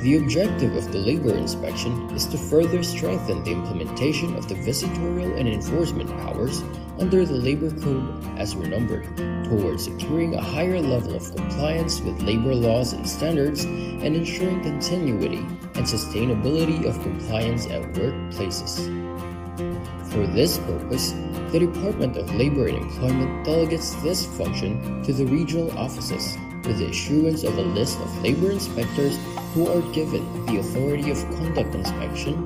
The objective of the labor inspection is to further strengthen the implementation of the visitorial and enforcement powers under the Labor Code as renumbered, towards securing a higher level of compliance with labor laws and standards and ensuring continuity and sustainability of compliance at workplaces. For this purpose, the Department of Labor and Employment delegates this function to the regional offices, with the issuance of a list of labor inspectors who are given the authority of conduct inspection,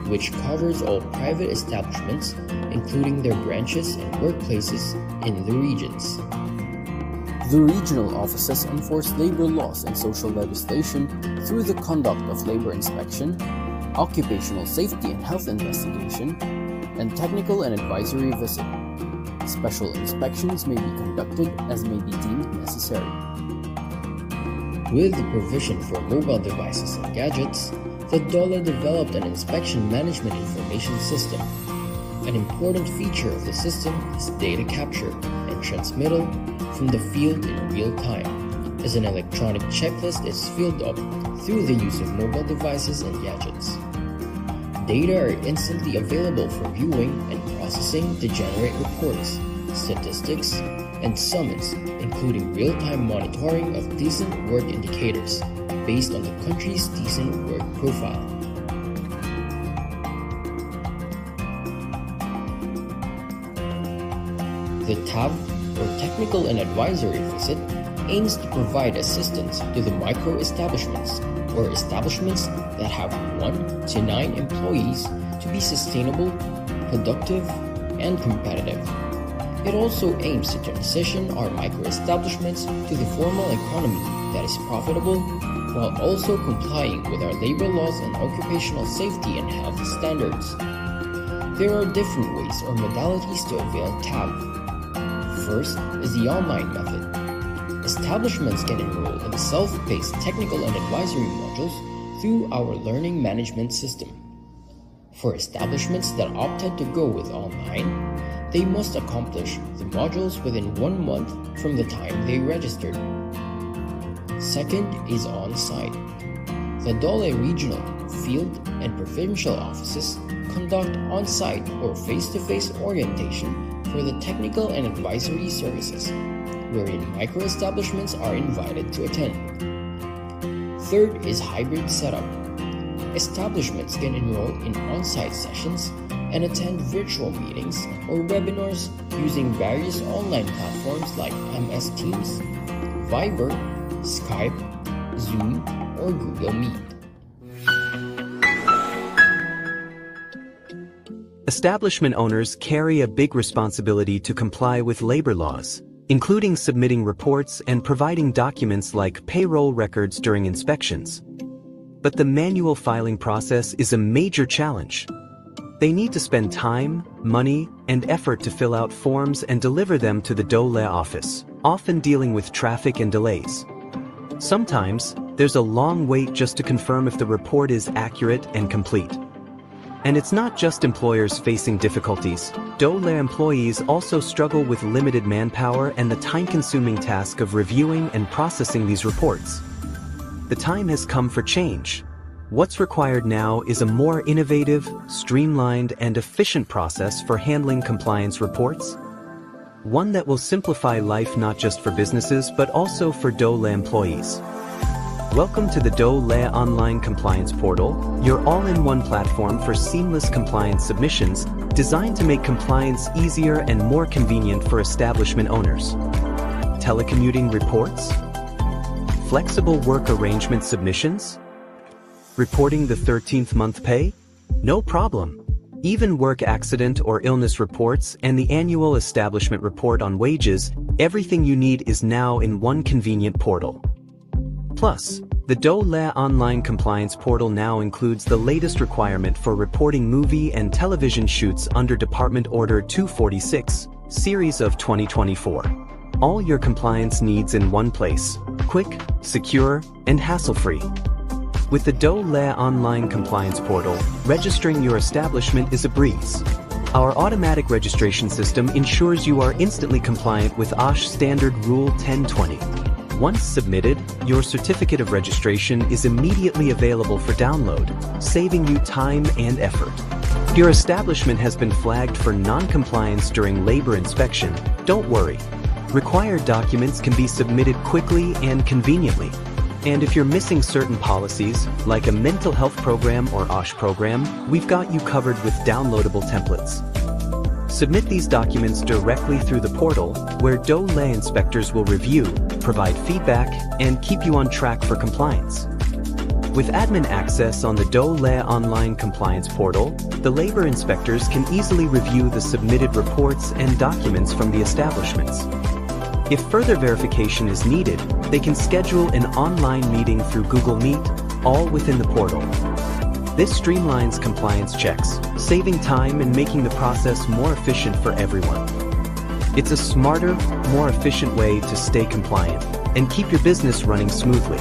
which covers all private establishments, including their branches and workplaces in the regions. The regional offices enforce labor laws and social legislation through the conduct of labor inspection, occupational safety and health investigation, and technical and advisory visit. Special inspections may be conducted as may be deemed necessary. With the provision for mobile devices and gadgets, the DOLE developed an inspection management information system. An important feature of the system is data capture and transmittal from the field in real time, as an electronic checklist is filled up through the use of mobile devices and gadgets. Data are instantly available for viewing and processing to generate reports, statistics, and summons, including real-time monitoring of decent work indicators based on the country's decent work profile. The TAV, or Technical and Advisory Visit, aims to provide assistance to the micro-establishments, or establishments that have 1 to 9 employees, to be sustainable, productive, and competitive. It also aims to transition our micro-establishments to the formal economy that is profitable, while also complying with our labor laws and occupational safety and health standards. There are different ways or modalities to avail TAV. First is the online method. Establishments can enroll in self-paced technical and advisory modules through our learning management system. For establishments that opted to go with online, they must accomplish the modules within 1 month from the time they registered. Second is on-site. The DOLE regional, field, and provincial offices conduct on-site or face-to-face orientation for the technical and advisory services, wherein micro-establishments are invited to attend. Third is hybrid setup. Establishments can enroll in on-site sessions and attend virtual meetings or webinars using various online platforms like MS Teams, Viber, Skype, Zoom, or Google Meet. Establishment owners carry a big responsibility to comply with labor laws, including submitting reports and providing documents like payroll records during inspections. But the manual filing process is a major challenge. They need to spend time, money, and effort to fill out forms and deliver them to the DOLE office, often dealing with traffic and delays. Sometimes, there's a long wait just to confirm if the report is accurate and complete. And it's not just employers facing difficulties. DOLE employees also struggle with limited manpower and the time-consuming task of reviewing and processing these reports. The time has come for change. What's required now is a more innovative, streamlined, and efficient process for handling compliance reports. One that will simplify life not just for businesses but also for DOLE employees. Welcome to the DOLE Online Compliance Portal, your all-in-one platform for seamless compliance submissions, designed to make compliance easier and more convenient for establishment owners. Telecommuting reports? Flexible work arrangement submissions? Reporting the 13th month pay? No problem. Even work accident or illness reports and the annual establishment report on wages, everything you need is now in one convenient portal. Plus, the DOLE Online Compliance Portal now includes the latest requirement for reporting movie and television shoots under Department Order 246, Series of 2024. All your compliance needs in one place, quick, secure, and hassle-free. With the DOLE Online Compliance Portal, registering your establishment is a breeze. Our automatic registration system ensures you are instantly compliant with OSH Standard Rule 1020. Once submitted, your certificate of registration is immediately available for download, saving you time and effort. Your establishment has been flagged for non-compliance during labor inspection. Don't worry. Required documents can be submitted quickly and conveniently. And if you're missing certain policies, like a mental health program or OSH program, we've got you covered with downloadable templates. Submit these documents directly through the portal, where DOLE inspectors will review, provide feedback, and keep you on track for compliance. With admin access on the DOLE online compliance portal, the labor inspectors can easily review the submitted reports and documents from the establishments. If further verification is needed, they can schedule an online meeting through Google Meet, all within the portal. This streamlines compliance checks, saving time and making the process more efficient for everyone. It's a smarter, more efficient way to stay compliant and keep your business running smoothly.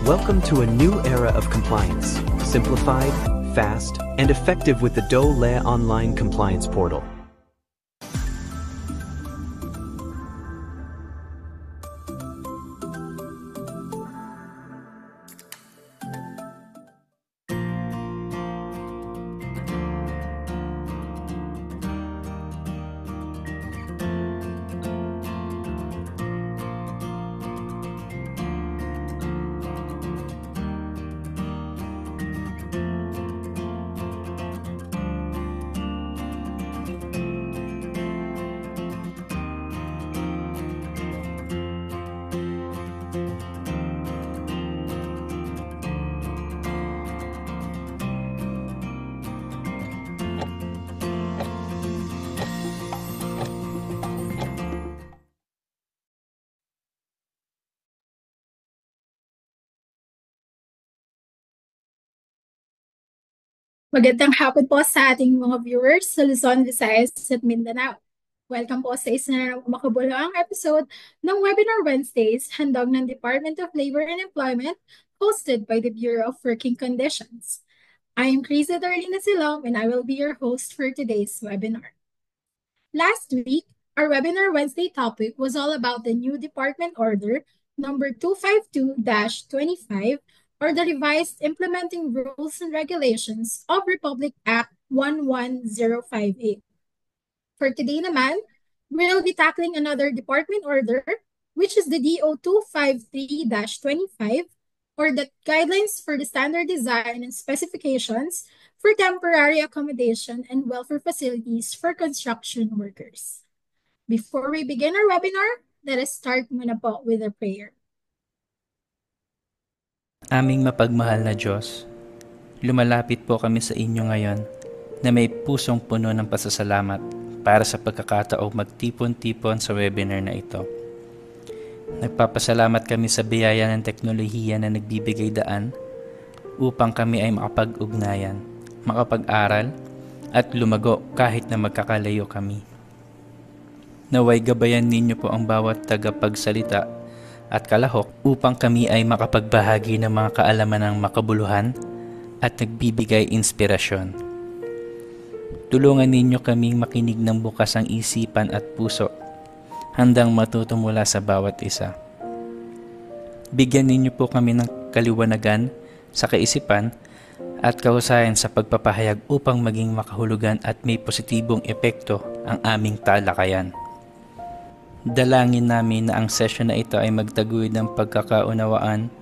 Welcome to a new era of compliance, simplified, fast, and effective with the DOLE online compliance portal. Magandang hapon po sa ating mga viewers sa Luzon, Visayas at Mindanao. Welcome po sa isa na namang makabuluhang episode ng Webinar Wednesdays handog ng Department of Labor and Employment hosted by the Bureau of Working Conditions. I am Criza Darlina Silong and I will be your host for today's webinar. Last week, our Webinar Wednesday topic was all about the new Department Order number 252-25, or the revised implementing rules and regulations of Republic Act 11058. For today naman, we'll be tackling another department order, which is the DO 253-25, or the guidelines for the standard design and specifications for temporary accommodation and welfare facilities for construction workers. Before we begin our webinar, let us start muna po with a prayer. Aming mapagmahal na Diyos, lumalapit po kami sa inyo ngayon na may pusong puno ng pasasalamat para sa pagkakataong magtipon-tipon sa webinar na ito. Nagpapasalamat kami sa biyaya ng teknolohiya na nagbibigay daan upang kami ay makapag-ugnayan, makapag-aral at lumago kahit na magkakalayo kami. Naway gabayan ninyo po ang bawat tagapagsalita at kalahok upang kami ay makapagbahagi ng mga kaalaman ng makabuluhan at nagbibigay inspirasyon. Tulungan ninyo kaming makinig ng bukas ang isipan at puso, handang matuto mula sa bawat isa. Bigyan ninyo po kami ng kaliwanagan sa kaisipan at kahusayan sa pagpapahayag upang maging makahulugan at may positibong epekto ang aming talakayan. Dalangin namin na ang session na ito ay magtaguyod ng pagkakaunawaan,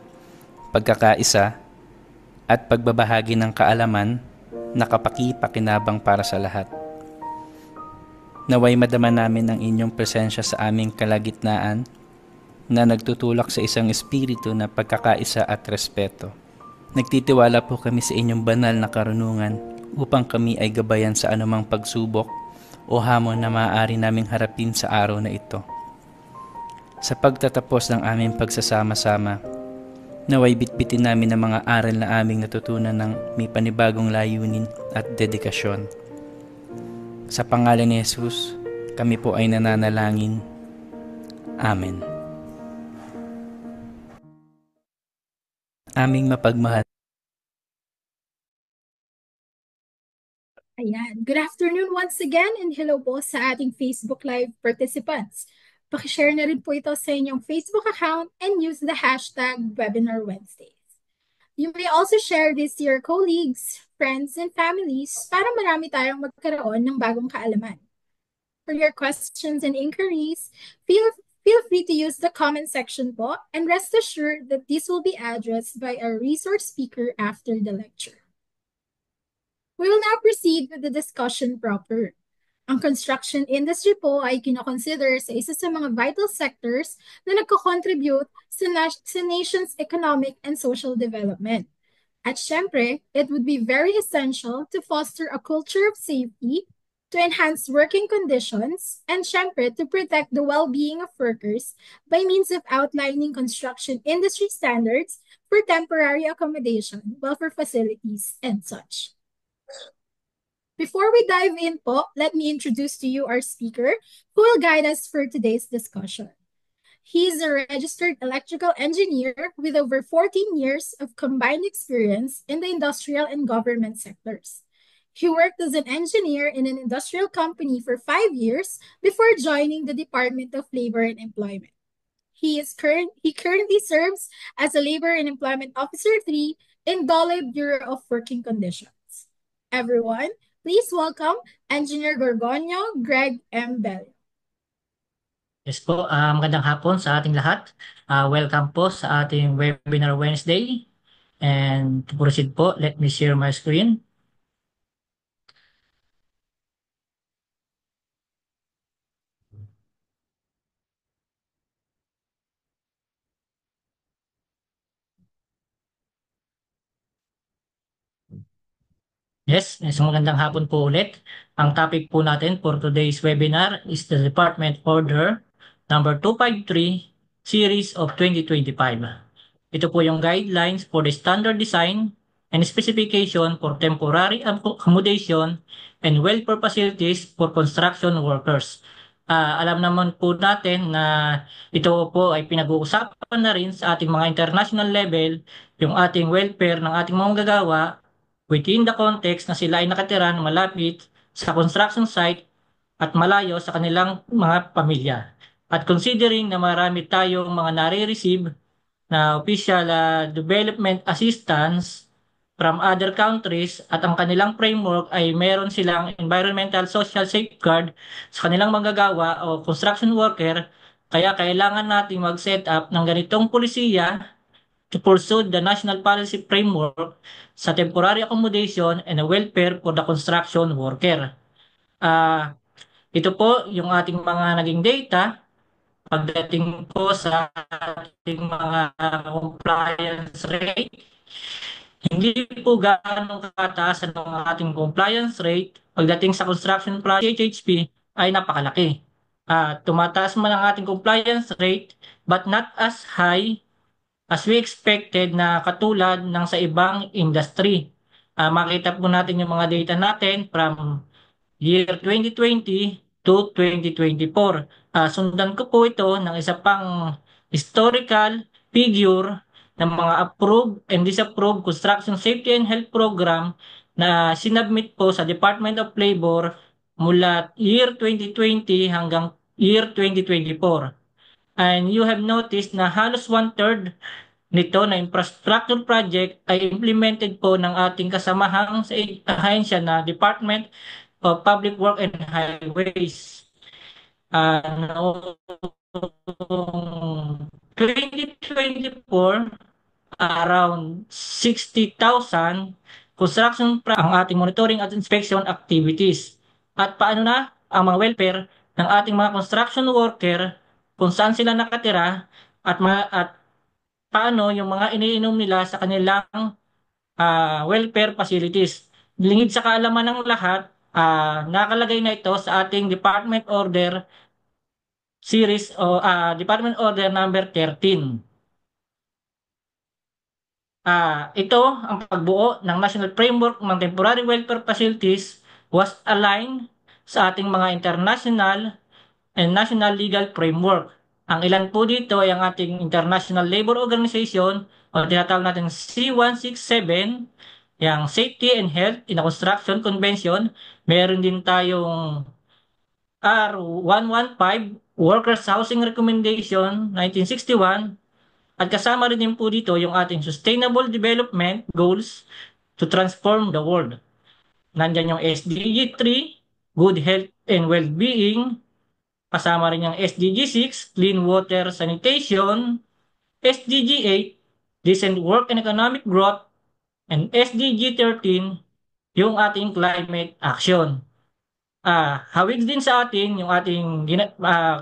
pagkakaisa, at pagbabahagi ng kaalaman na kapaki-pakinabang para sa lahat. Naway madama namin ang inyong presensya sa aming kalagitnaan na nagtutulak sa isang espiritu na pagkakaisa at respeto. Nagtitiwala po kami sa inyong banal na karunungan upang kami ay gabayan sa anumang pagsubok o hamon na maaari naming harapin sa araw na ito. Sa pagtatapos ng aming pagsasama-sama, naway bitbitin namin ang mga aral na aming natutunan ng may panibagong layunin at dedikasyon. Sa pangalan ni Jesus, kami po ay nananalangin. Amen. Aming mapagmahal. Ayan. Good afternoon once again and hello po sa ating Facebook Live participants. Pakishare na rin po ito sa inyong Facebook account and use the hashtag Webinar Wednesdays. You may also share this to your colleagues, friends, and families para marami tayong magkaroon ng bagong kaalaman. For your questions and inquiries, feel free to use the comment section po, and rest assured that this will be addressed by our resource speaker after the lecture. We will now proceed with the discussion proper. Ang construction industry po ay kinoconsider sa isa sa mga vital sectors na nagko-contribute sa nation's economic and social development. At syempre, it would be very essential to foster a culture of safety, to enhance working conditions, and syempre, to protect the well-being of workers by means of outlining construction industry standards for temporary accommodation, welfare facilities, and such. Before we dive in po, let me introduce to you our speaker who will guide us for today's discussion. He is a registered electrical engineer with over 14 years of combined experience in the industrial and government sectors. He worked as an engineer in an industrial company for 5 years before joining the Department of Labor and Employment. He currently serves as a Labor and Employment Officer 3 in DOLE Bureau of Working Conditions. Everyone, please welcome Engineer Gorgonio Greg M. Bello. Yes po, magandang hapon sa ating lahat. Welcome po sa ating Webinar Wednesday. And to proceed po, let me share my screen. Yes, so magandang hapon po ulit. Ang topic po natin for today's webinar is the Department Order number 253 Series of 2025. Ito po yung guidelines for the standard design and specification for temporary accommodation and welfare facilities for construction workers. Alam naman po natin na ito po ay pinag-uusapan na rin sa ating mga international level, yung ating welfare ng ating mga manggagawa within the context na sila ay nakatira ng malapit sa construction site at malayo sa kanilang mga pamilya. At considering na marami tayong mga nare-receive na official development assistance from other countries at ang kanilang framework ay meron silang environmental social safeguard sa kanilang manggagawa o construction worker, kaya kailangan natin mag-set up ng ganitong polisiya to pursue the national policy framework sa temporary accommodation and welfare for the construction worker. Ito po yung ating mga naging data pagdating po sa ating mga compliance rate. Hindi po gaano kataas ang ating compliance rate pagdating sa construction project HHP ay napakalaki. Tumataas man ang ating compliance rate but not as high as we expected na katulad ng sa ibang industry. Makita po natin yung mga data natin from year 2020 to 2024. Sundan ko po ito ng isa pang historical figure ng mga approved and disapproved construction safety and health program na sinubmit po sa Department of Labor mula year 2020 hanggang year 2024. And you have noticed na halos 1/3 nito na infrastructure project ay implemented po ng ating kasamahang sa ahensya na Department of Public Works and Highways. Noong 2024, around 60,000 construction ang ating monitoring at inspection activities. At paano na ang mga welfare ng ating mga construction worker, kung saan sila nakatira, at paano yung mga iniinom nila sa kanilang welfare facilities. Lingid sa kaalaman ng lahat, nakalagay na ito sa ating Department Order Series o Department Order number 13. Ito ang pagbuo ng National Framework ng Temporary Welfare Facilities was aligned sa ating mga international and national legal framework. Ang ilan po dito ay ang ating International Labor Organization o tinatawag natin C167, yung Safety and Health in the Construction Convention. Meron din tayong R115 Workers Housing Recommendation 1961, at kasama rin din po dito yung ating Sustainable Development Goals to Transform the World. Nandyan yung SDG 3, Good Health and Well-being, kasama rin yung SDG 6, Clean Water Sanitation, SDG 8, Decent Work and Economic Growth, and SDG 13, yung ating Climate Action. Hawig din sa atin yung ating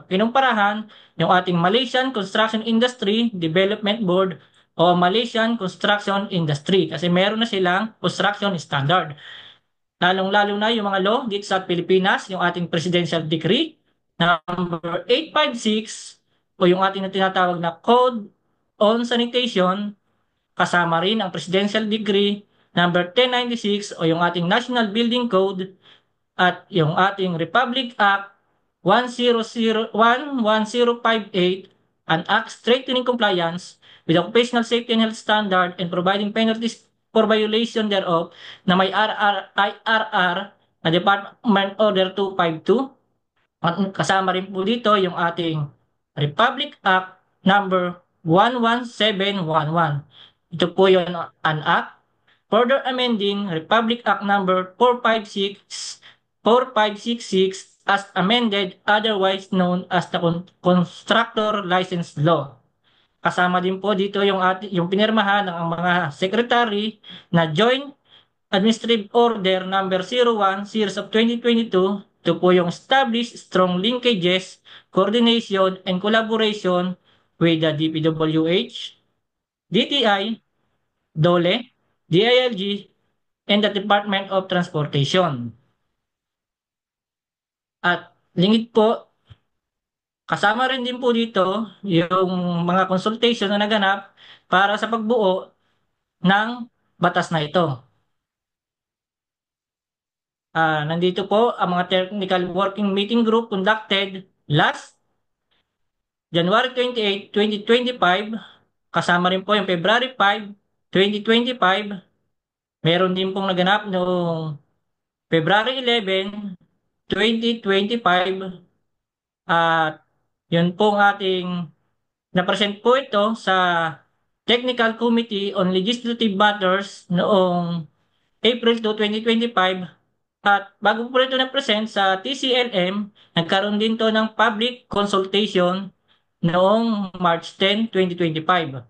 kinumparahan, yung ating Malaysian Construction Industry Development Board o Malaysian Construction Industry kasi meron na silang construction standard. Lalong-lalo na yung mga law dito sa Pilipinas, yung ating Presidential Decree number 856 o yung ating tinatawag na Code on Sanitation, kasama rin ang Presidential Decree number 1096 o yung ating National Building Code at yung ating Republic Act 1058, an act strengthening compliance with occupational safety and health standard and providing penalties for violation thereof na may IRR na Department Order 252. At kasama rin po dito yung ating Republic Act number 11711. Ito po yung an act further amending Republic Act number 4566 as amended, otherwise known as the Constructor License Law. Kasama din po dito yung pinirmahan ng mga secretary na Joint Administrative Order number 01 series of 2022. Ito po yung establish strong linkages, coordination, and collaboration with the DPWH, DTI, DOLE, DILG, and the Department of Transportation. At lingid po, kasama rin din po dito yung mga consultation na naganap para sa pagbuo ng batas na ito. Nandito po ang mga technical working meeting group conducted last January 28, 2025. Kasama rin po yung February 5, 2025. Meron din pong naganap noong February 11, 2025. At yun po ang ating na-present po ito sa Technical Committee on Legislative Matters noong April 2, 2025. At bago po ito na-present sa TCLM, nagkaroon din to ng public consultation noong March 10, 2025.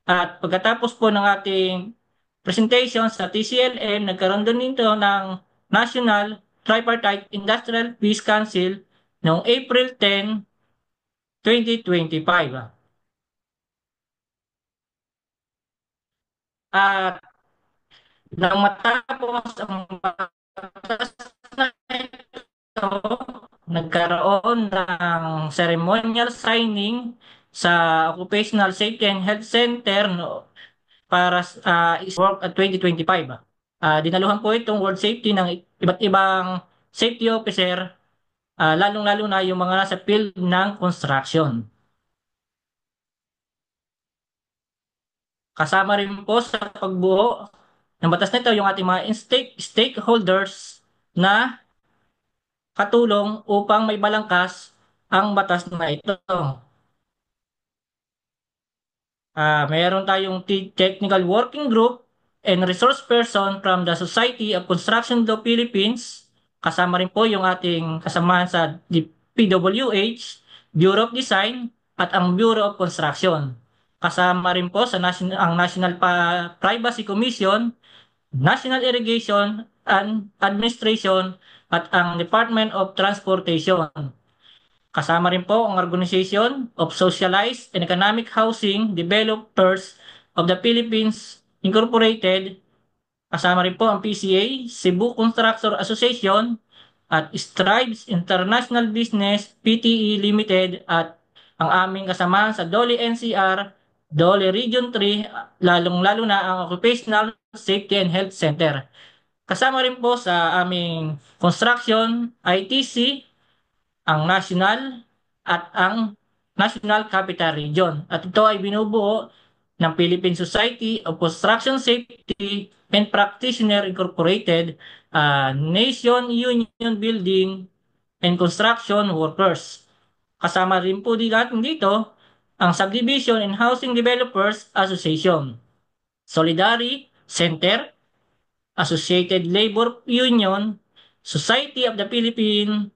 At pagkatapos po ng ating presentation sa TCLM, nagkaroon din ito ng National Tripartite Industrial Peace Council noong April 10, 2025. At nang matapos ang batas na ito, nagkaroon ng ceremonial signing sa Occupational Safety and Health Center para work at 2025. Dinaluhan po itong World Safety ng iba't ibang safety officer, lalong-lalo na yung mga nasa field ng construction. Kasama rin po sa pagbuo ng batas nito yung ating mga stakeholders na katulong upang may balangkas ang batas na ito. Mayroon tayong technical working group and resource person from the Society of Construction Law Philippines. Kasama rin po yung ating kasamahan sa PWH, Bureau of Design, at ang Bureau of Construction. Kasama rin po sa ang National Privacy Commission, National Irrigation and Administration, at ang Department of Transportation. Kasama rin po ang Organization of Socialized and Economic Housing Developers of the Philippines Incorporated. Kasama rin po ang PCA, Cebu Constructor Association, at Strides International Business PTE Limited, at ang aming kasamahan sa DOLE NCR, DOLE Region 3, lalong-lalo na ang Occupational Safety and Health Center. Kasama rin po sa aming construction, ITC, ang national at ang National Capital Region. At ito ay binubuo ng Philippine Society of Construction Safety and Practitioner Incorporated, Nation Union Building and Construction Workers. Kasama rin po natin dito ang Subdivision and Housing Developers Association, Solidary Center, Associated Labor Union, Society of the Philippine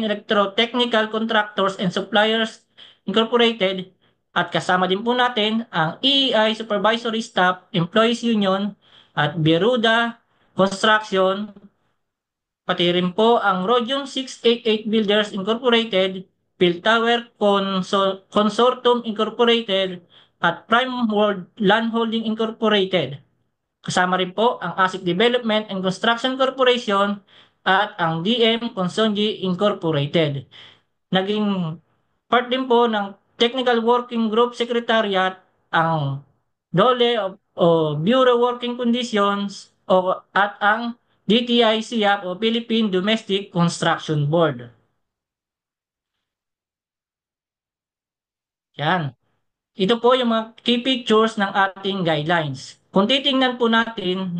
Electrotechnical Contractors and Suppliers Incorporated, at kasama din po natin ang EEI Supervisory Staff Employees Union at Beruda Construction, pati rin po ang Rhodium 688 Builders Incorporated, Philtower Consortium Incorporated, at Prime World Land Holding Incorporated. Kasama rin po ang Asset Development and Construction Corporation at ang DM Consonji Incorporated. Naging part din po ng Technical Working Group Secretariat ang DOLE o Bureau Working Conditions at ang DTICAP o Philippine Domestic Construction Board. Yan. Ito po yung mga key pictures ng ating guidelines. Kung titingnan po natin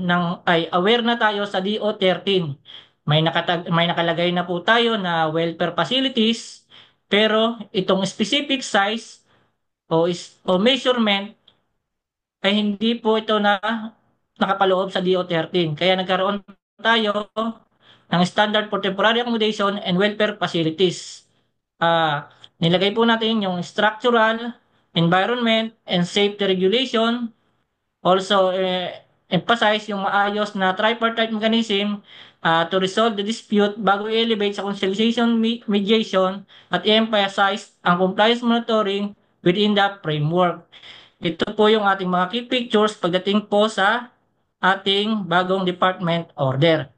ay aware na tayo sa DO13. May nakalagay na po tayo na welfare facilities, pero itong specific size o measurement ay hindi po ito na nakapaloob sa DO13. Kaya nagkaroon tayo ng standard for temporary accommodation and welfare facilities. Nilagay po natin yung structural, environment, and safety regulation. Also, emphasize yung maayos na tripartite mechanism to resolve the dispute bago i-elevate sa conciliation mediation, at i-emphasize ang compliance monitoring within the framework. Ito po yung ating mga key pictures pagdating po sa ating bagong department order.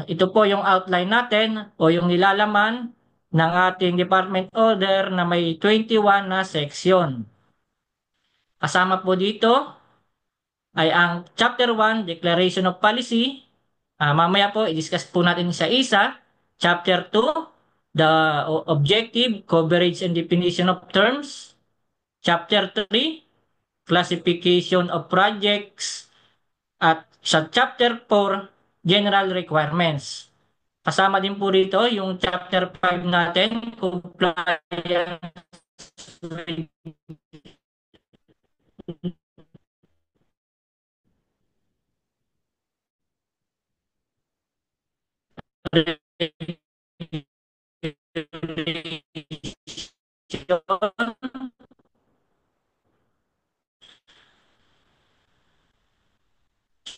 Ito po yung outline natin o yung nilalaman ng ating department order na may 21 na section. Kasama po dito ay ang Chapter 1, Declaration of Policy. Mamaya po, i-discuss po natin isa-isa. Chapter 2, the Objective, Coverage, and Definition of Terms. Chapter 3, Classification of Projects. At sa Chapter 4, General Requirements. Kasama din po rito yung Chapter 5 natin, Compliance with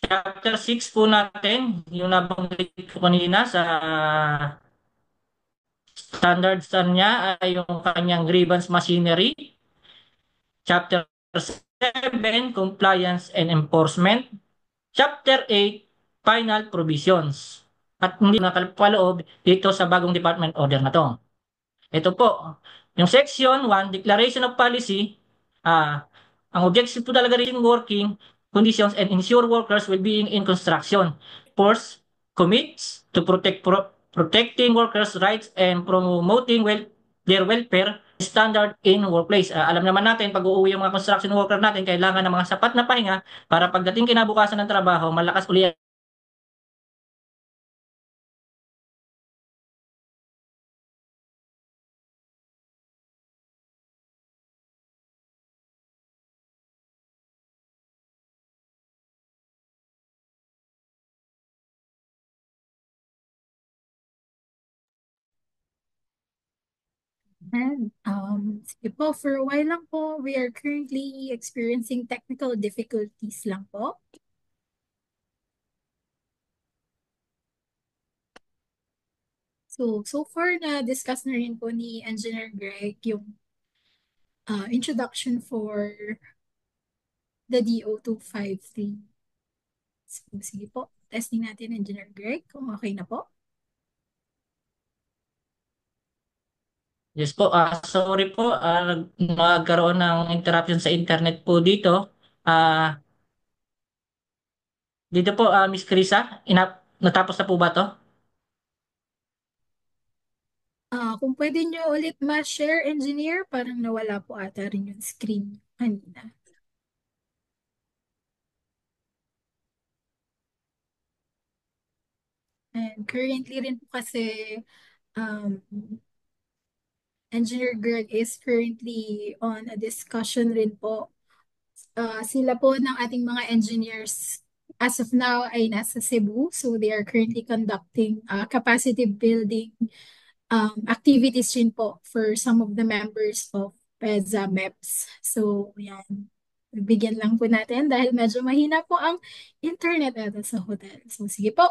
Chapter 6 po natin, yung nabanggit ko kanina sa standards niya ay yung kanyang grievance machinery. Chapter 7, Compliance and Enforcement. Chapter 8, Final Provisions. At hindi nakaloob dito sa bagong department order na to. Ito po, yung Section 1, Declaration of Policy, ang objective po talaga rin working conditions and ensure workers will be in construction. Force commits to protecting workers' rights and promoting their welfare standard in workplace. Alam naman natin, pag uuwi yung mga construction worker natin, kailangan ng mga sapat na pahinga para pagdating kinabukasan ng trabaho, malakas uli And sige po, for a while lang po, we are currently experiencing technical difficulties lang po. So far na-discuss na rin po ni Engineer Greg yung introduction for the DO253. So, sige po, testing natin Engineer Greg kung okay na po. Yes po, sorry po, nagkaroon ng interruption sa internet po dito. Dito po, Miss Krisa, natapos na po ba to? Kung pwede nyo ulit ma-share, Engineer, parang nawala po ata rin yung screen kanina. And currently rin po kasi um, Engineer Greg is currently on a discussion rin po. Sila po ng ating mga engineers as of now ay nasa Cebu. So they are currently conducting capacity building activities rin po for some of the members of PEZA MEPS. So yan, bigyan lang po natin dahil medyo mahina po ang internet natin sa hotel. So sige po,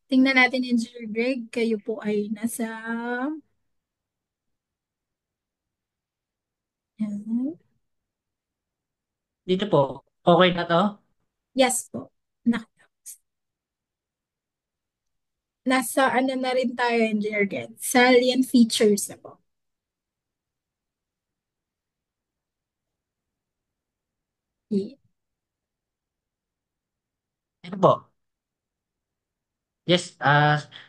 tingnan natin Engineer Greg, kayo po ay nasa... Yan. Dito po, okay na to? Yes po. Nasa ano na rin tayo, Engineer Greg? Salient features na po. Y- Ito po. Yes,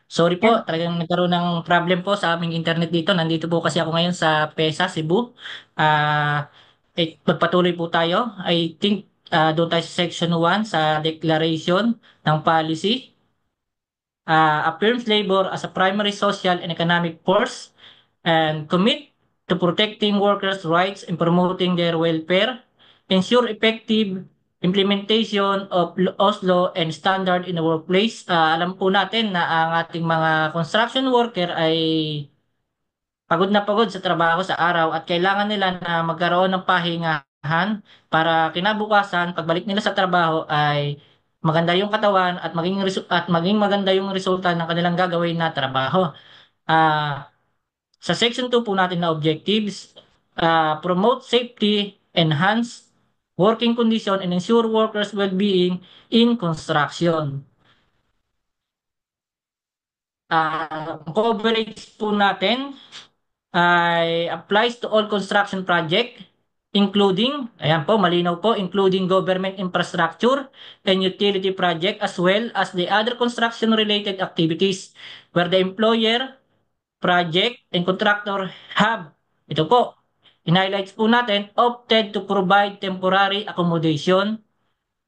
sorry po, Yan. talagang nagkaroon ng problem po sa aming internet dito. Nandito po kasi ako ngayon sa PESA, Cebu. Magpatuloy po tayo. I think doon tayo sa section 1 sa declaration ng policy. Affirms labor as a primary social and economic force and commit to protecting workers' rights and promoting their welfare, ensure effective implementation of laws, law, and standard in the workplace. Alam po natin na ang ating mga construction worker ay pagod na pagod sa trabaho sa araw at kailangan nila na magkaroon ng pahingahan para kinabukasan, pagbalik nila sa trabaho ay maganda yung katawan at maging maganda yung resulta ng kanilang gagawin na trabaho. Ah, sa section 2 po natin na objectives, promote safety, enhance working condition, and ensure workers' well-being in construction. Coverage po natin ay applies to all construction project, including, ayan po, malinaw po, including government infrastructure and utility project as well as the other construction-related activities where the employer, project, and contractor have, ito po, in-highlights po natin, opted to provide temporary accommodation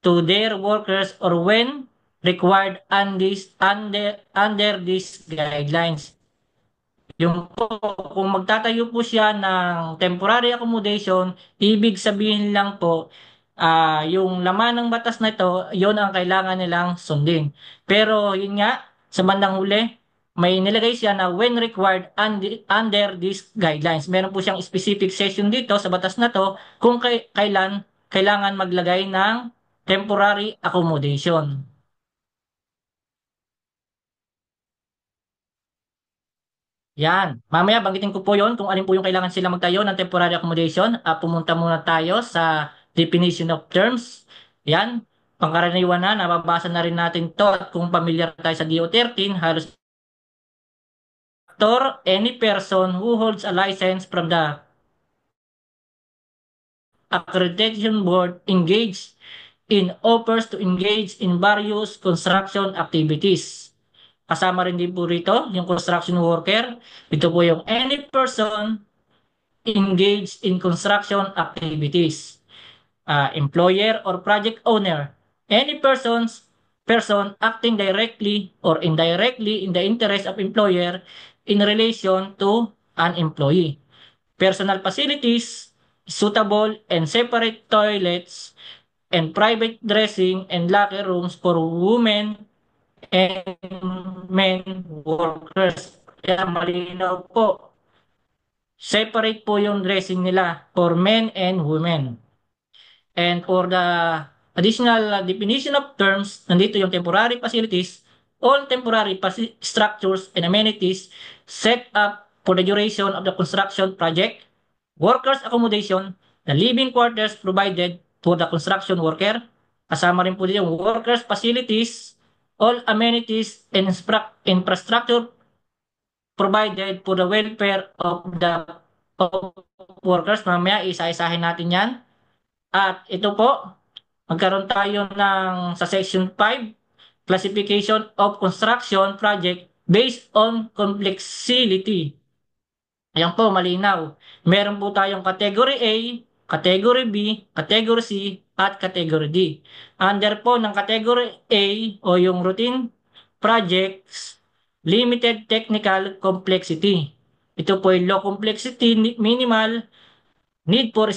to their workers or when required under these guidelines. Yung po, kung magtatayo po siya ng temporary accommodation, ibig sabihin lang po, yung laman ng batas na ito, yon ang kailangan nilang sundin. Pero yun nga, sa bandang huli, may nilagay siya na when required under these guidelines. Meron po siyang specific section dito sa batas na to kung kailan kailangan maglagay ng temporary accommodation. Yan. Mamaya banggitin ko po yon kung alin po yung kailangan sila magtayo ng temporary accommodation. Pumunta muna tayo sa definition of terms. Yan. Pangkaraniwan na, nababasa na rin natin to at kung familiar tayo sa DO13, halos any person who holds a license from the Accreditation Board engaged in offers to engage in various construction activities. Kasama rin din po rito yung construction worker. Ito po yung any person engaged in construction activities. Employer or project owner. Any person acting directly or indirectly in the interest of employer in relation to an employee. Personal facilities, suitable and separate toilets, and private dressing and locker rooms for women and men workers. Kaya malinaw po. Separate po yung dressing nila for men and women. And for the additional definition of terms, nandito yung temporary facilities, all temporary structures and amenities set up for the duration of the construction project, workers' accommodation, the living quarters provided for the construction worker, kasama rin po dito yung workers' facilities, all amenities and infrastructure provided for the welfare of the workers. Mamaya isa-isahin natin yan. At ito po, magkaroon tayo ng sa section 5, classification of construction project based on complexity. Ayan po, malinaw. Meron po tayong category A, category B, category C, at category D. Under po ng category A o yung routine projects, limited technical complexity. Ito po ay low complexity, minimal need for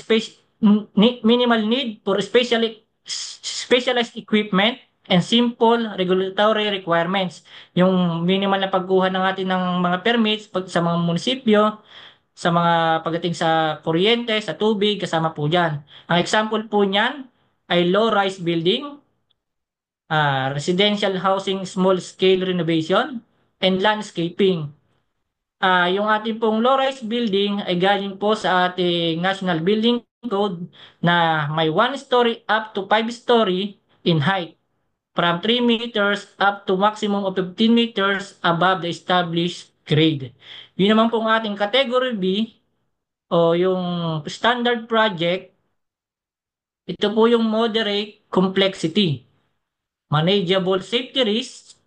specialized equipment and simple regulatory requirements. Yung minimal na pagkuha ng atin ng mga permits sa mga munisipyo, sa mga pagdating sa kuryente, sa tubig, kasama po dyan. Ang example po niyan ay low-rise building, residential housing small-scale renovation, and landscaping. Yung ating pong low-rise building ay galing po sa ating National Building Code na may 1 story up to 5 story in height from 3 meters up to maximum of 15 meters above the established grade. Yun naman pong ating category B o yung standard project, ito po yung moderate complexity, manageable safety risks,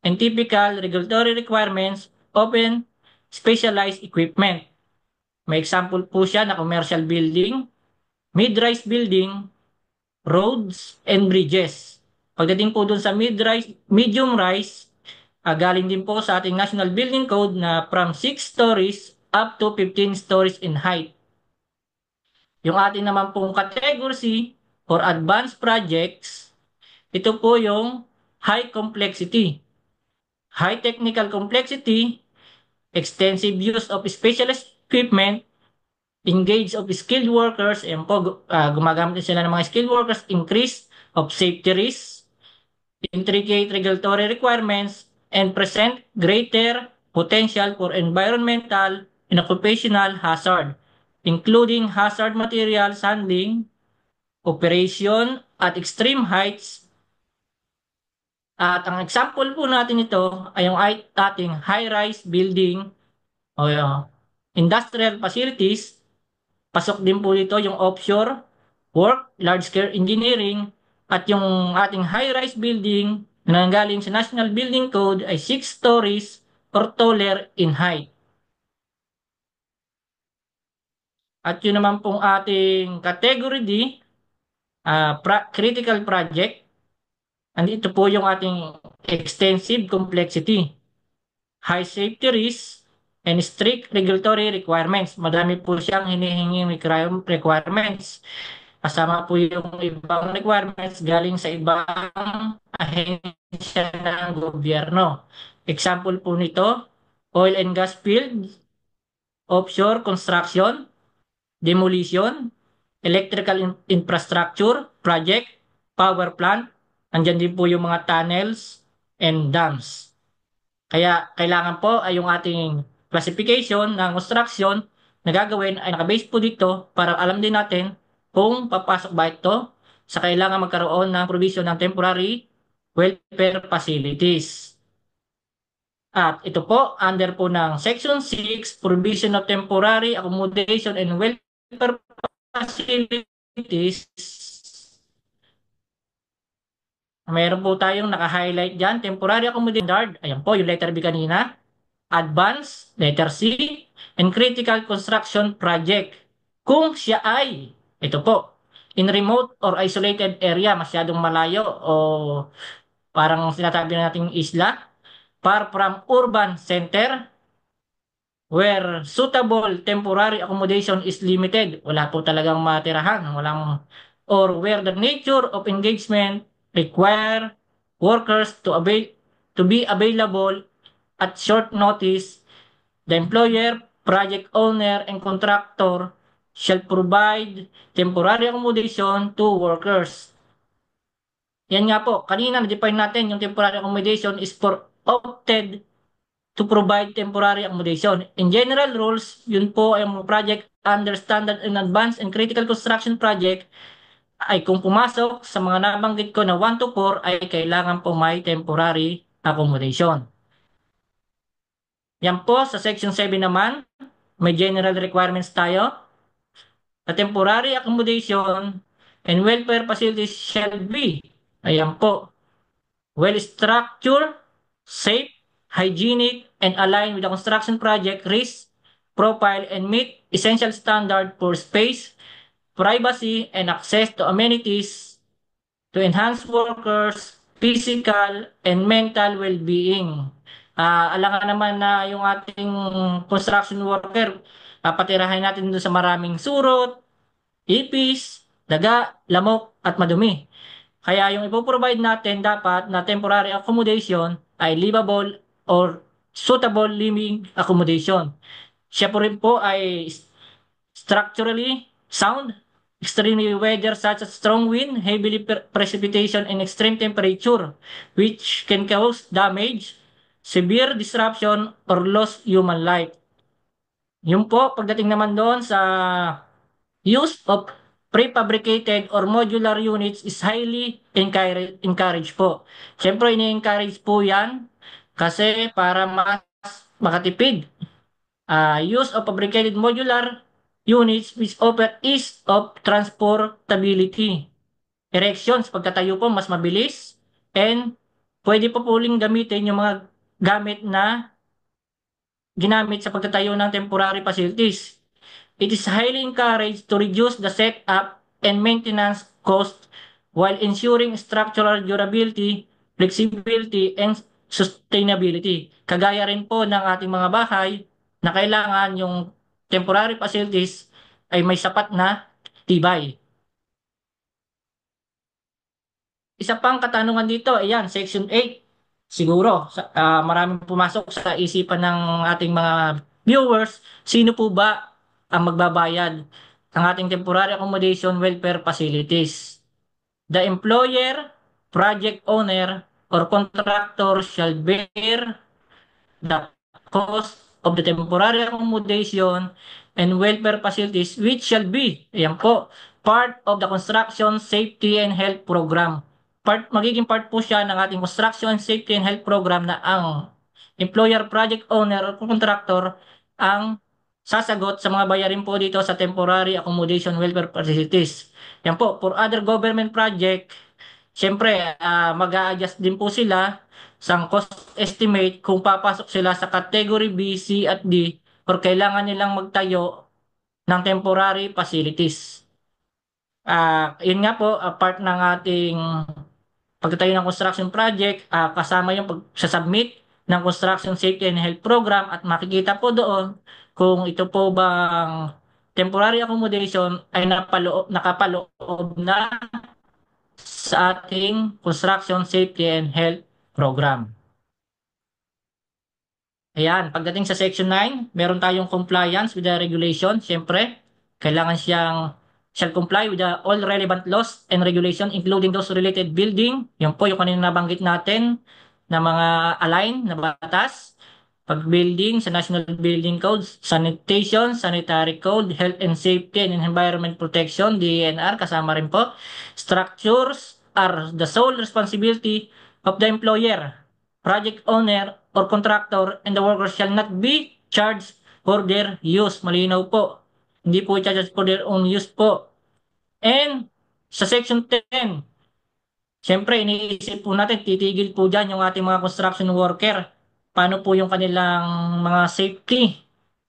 and typical regulatory requirements, open specialized equipment. May example po siya na commercial building, mid-rise building, roads, and bridges. Pagdating po dun sa mid-rise, medium-rise, galing din po sa ating National Building Code na from 6 stories up to 15 stories in height. Yung ating naman pong category C for advanced projects, ito po yung high complexity, high technical complexity, extensive use of specialist equipment, engage of skilled workers, ayan po, gumagamit din sila ng mga skilled workers, increase of safety risks, intricate regulatory requirements, and present greater potential for environmental and occupational hazard, including hazard materials handling, operation at extreme heights. At ang example po natin ito ay yung ating high-rise building o industrial facilities. Pasok din po dito yung offshore work, large-scale engineering, at yung ating high-rise building na nanggaling sa National Building Code ay 6 stories or taller in height. At yun naman pong ating category D, critical project. Andito po yung ating extensive complexity, high safety risks, and strict regulatory requirements. Madami po siyang hinihinging requirements. Kasama po yung ibang requirements galing sa ibang ahensya ng gobyerno. Example po nito, oil and gas field, offshore construction, demolition, electrical infrastructure project, power plant, andyan din po yung mga tunnels and dams. Kaya kailangan po ay yung ating classification ng construction na gagawin ay nakabase po dito para alam din natin kung papasok ba ito sa kailangan magkaroon ng provision ng temporary welfare facilities. At ito po, under po ng Section 6, Provision of Temporary Accommodation and Welfare Facilities. Meron po tayong naka-highlight dyan, Temporary Accommodation Standard. Ayan po, yung letter B kanina. Advanced, letter C, and Critical Construction Project. Kung siya ay, ito po, in remote or isolated area, masyadong malayo o parang sinasabi nating isla, far from urban center, where suitable temporary accommodation is limited, wala po talagang matirahan, or where the nature of engagement require workers to be available at short notice, the employer, project owner, and contractor shall provide temporary accommodation to workers. Yan nga po, kanina na-define natin yung temporary accommodation is for opted to provide temporary accommodation. In general rules, yun po ay mga project under standard and advanced and critical construction project ay kung pumasok sa mga nabanggit ko na 1 to 4 ay kailangan po may temporary accommodation. Yan po, sa section 7 naman, may general requirements tayo. The temporary accommodation and welfare facilities shall be, ayan po, well-structured, safe, hygienic, and aligned with the construction project risk profile and meet essential standard for space, privacy, and access to amenities to enhance workers' physical and mental well-being. Alangan naman na yung ating construction worker, patirahin natin doon sa maraming surot, ipis, daga, lamok, at madumi. Kaya yung ipoprovide natin dapat na temporary accommodation ay livable or suitable living accommodation. Siya po rin po ay structurally sound, extremely weather such as strong wind, heavily precipitation, and extreme temperature, which can cause damage, severe disruption, or loss human life. Yun po, pagdating naman doon sa use of prefabricated or modular units is highly encouraged po. Siyempre, ini-encourage po yan kasi para mas makatipid. Use of fabricated modular units which offer ease of transportability. Erections, pagkatayo po, mas mabilis. And pwede po puling gamitin yung mga gamit na ginamit sa pagtatayo ng temporary facilities. It is highly encouraged to reduce the setup and maintenance cost while ensuring structural durability, flexibility, and sustainability. Kagaya rin po ng ating mga bahay na kailangan yung temporary facilities ay may sapat na tibay. Isa pang katanungan dito, ayan, Section 8. Siguro, maraming pumasok sa isipan ng ating mga viewers, sino po ba ang magbabayad ng ating temporary accommodation welfare facilities? The employer, project owner, or contractor shall bear the cost of the temporary accommodation and welfare facilities which shall be, ayan po, part of the construction safety and health program. Magiging part po siya ng ating construction safety and health program na ang employer, project owner, o contractor ang sasagot sa mga bayarin po dito sa temporary accommodation welfare facilities. Yan po, for other government project, siyempre, mag-a-adjust din po sila sa cost estimate kung papasok sila sa category B, C at D or kailangan nilang magtayo ng temporary facilities. Yun nga po, part ng ating pagtatayo ng construction project, kasama yung pagsasubmit ng construction safety and health program at makikita po doon kung ito po bang temporary accommodation ay nakapaloob na sa ating construction safety and health program. Ayan, pagdating sa section 9, meron tayong compliance with the regulation. Siyempre, kailangan shall comply with all relevant laws and regulation including those related building. Yun po yung kanina nabanggit natin na mga align na batas. Pag-building sa National Building Codes, sanitation, sanitary code, health and safety and environment protection, DENR, kasama rin po. Structures are the sole responsibility of the employer, project owner, or contractor, and the workers shall not be charged for their use. Malinaw po. Hindi po charged for their own use po. And sa section 10, siyempre iniisip po natin, titigil po dyan yung ating mga construction worker. Paano po yung kanilang mga safety?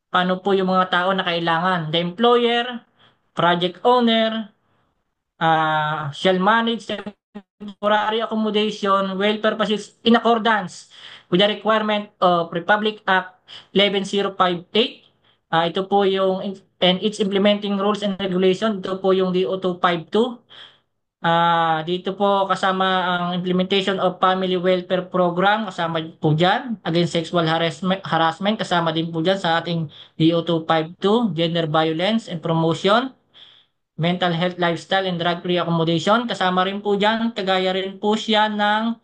Paano po yung mga tao na kailangan? The employer, project owner, shall manage temporary accommodation welfare facilities in accordance with the requirement of Republic Act 11058. Ito po yung and its implementing rules and regulation. Ito po yung DO 252. Dito po kasama ang implementation of Family Welfare Program, kasama po dyan. Against sexual harassment, kasama din po dyan sa ating DO 252, Gender Violence and Promotion. Mental Health Lifestyle and Drug-Free Accommodation, kasama rin po dyan. Kagaya rin po siya ng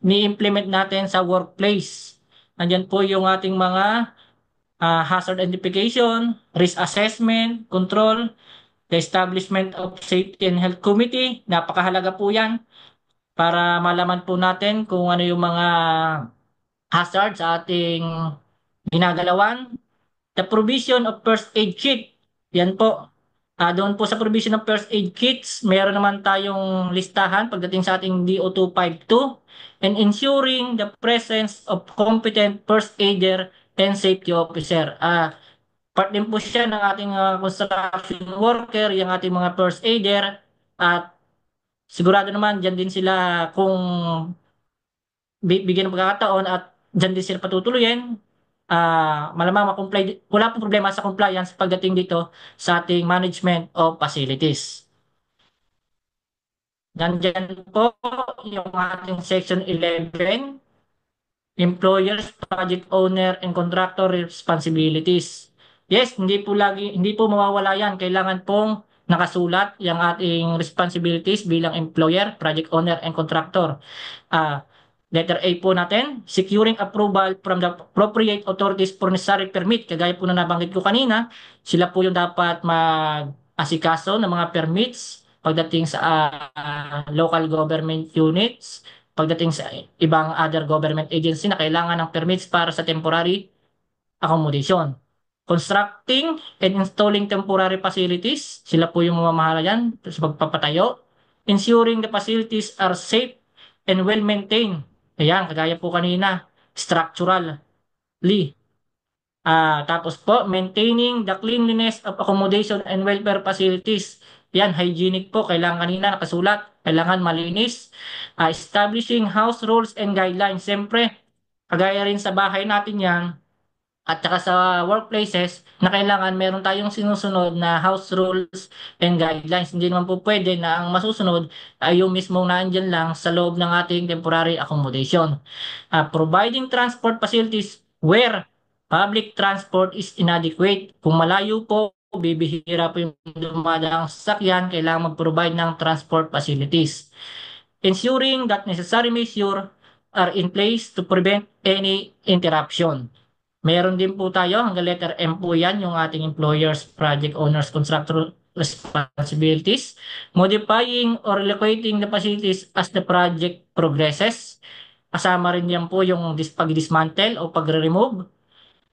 ni-implement natin sa workplace. Nandyan po yung ating mga hazard identification, risk assessment, control, the establishment of Safety and Health Committee. Napakahalaga po yan para malaman po natin kung ano yung mga hazard sa ating ginagalawan. The provision of first aid kit. Yan po. Doon po sa provision of first aid kits, meron naman tayong listahan pagdating sa ating DO252 and ensuring the presence of competent first aider and safety officer. Part din po siya ng ating construction worker, yung ating mga first aider at sigurado naman dyan din sila kung bigyan ng pagkakataon at dyan din sila patutuloyin. Malamang wala pong problema sa compliance pagdating dito sa ating management of facilities. Nandyan po yung ating section 11, employers, project owner, and contractor responsibilities. Yes, hindi po mawawala yan. Kailangan pong nakasulat yung ating responsibilities bilang employer, project owner, and contractor. Letter A po natin, securing approval from the appropriate authorities for necessary permit. Kagaya po na nabanggit ko kanina, sila po yung dapat mag-asikaso ng mga permits pagdating sa local government units, pagdating sa ibang other government agency na kailangan ng permits para sa temporary accommodation. Constructing and installing temporary facilities, sila po yung mamamahala yan sa pagpapatayo. Ensuring the facilities are safe and well-maintained. Ayan, kagaya po kanina, structurally. Tapos po, maintaining the cleanliness of accommodation and welfare facilities. Yan, hygienic po. Kailangan kanina nakasulat. Kailangan malinis. Establishing house rules and guidelines. Siyempre, kagaya rin sa bahay natin yan, at saka sa workplaces na kailangan meron tayong sinusunod na house rules and guidelines. Hindi naman po pwede na ang masusunod ay yung mismong naandyan lang sa loob ng ating temporary accommodation. Providing transport facilities where public transport is inadequate. Kung malayo po, bibihira po yung dumadaang sasakyan, kailangan mag-provide ng transport facilities. Ensuring that necessary measures are in place to prevent any interruption. Meron din po tayo, hanggang letter M po yan, yung ating employers, project owners, constructor responsibilities. Modifying or relocating the facilities as the project progresses. Kasama rin yan po yung pag-dismantle o pag-remove.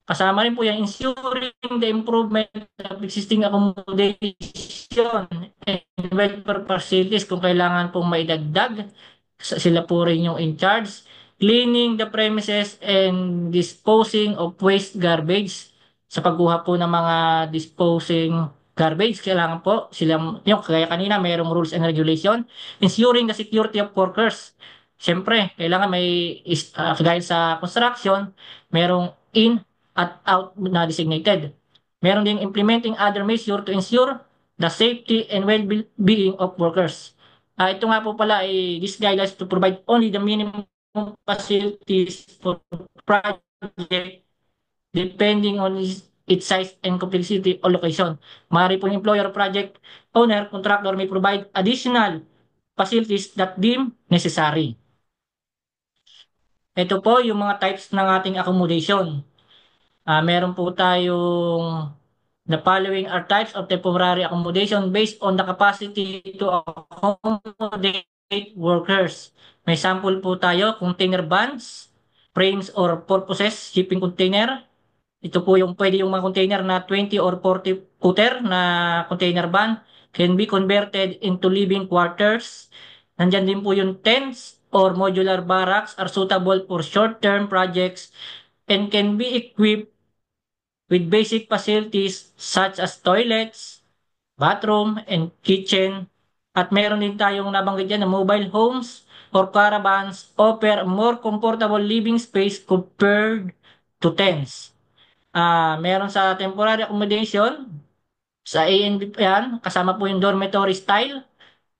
Kasama rin po yung ensuring the improvement of existing accommodation and welfare facilities kung kailangan pong maidagdag. Sila po rin yung in charge. Cleaning the premises and disposing of waste garbage. Sa pagkuha po ng mga disposing garbage, kailangan po sila, yung kaya kanina mayroong rules and regulation. Ensuring the security of workers. Siyempre, kailangan kagaya sa construction, merong in at out na designated. Meron ding implementing other measures to ensure the safety and well-being of workers. Ito nga po pala ay these guidelines to provide only the minimum facilities for project depending on its size and complexity or location. Maaari po yung employer, project owner, contractor may provide additional facilities that deem necessary. Ito po yung mga types ng ating accommodation. Meron po tayong the following are types of temporary accommodation based on the capacity to accommodate workers. May sample po tayo, container vans, frames or purposes, shipping container. Ito po yung pwede yung mga container na 20 or 40 footer na container van can be converted into living quarters. Nandyan din po yung tents or modular barracks are suitable for short-term projects and can be equipped with basic facilities such as toilets, bathroom, and kitchen. At meron din tayong nabanggit dyan na mobile homes or caravans offer a more comfortable living space compared to tents. Meron sa temporary accommodation, sa A&B yan, kasama po yung dormitory style.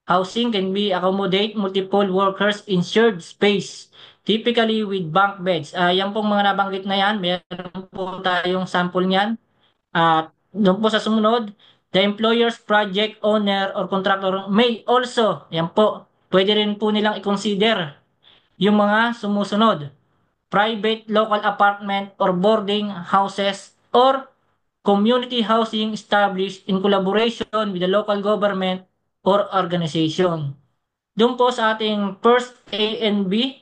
Housing can be accommodate multiple workers in shared space, typically with bunk beds. Yan pong mga nabanggit na yan, meron po tayong sample niyan. Doon po sa sumunod, the employer's project owner or contractor may also, yan po, pwede rin po nilang i-consider yung mga sumusunod. Private local apartment or boarding houses or community housing established in collaboration with the local government or organization. Doon po sa ating first A and B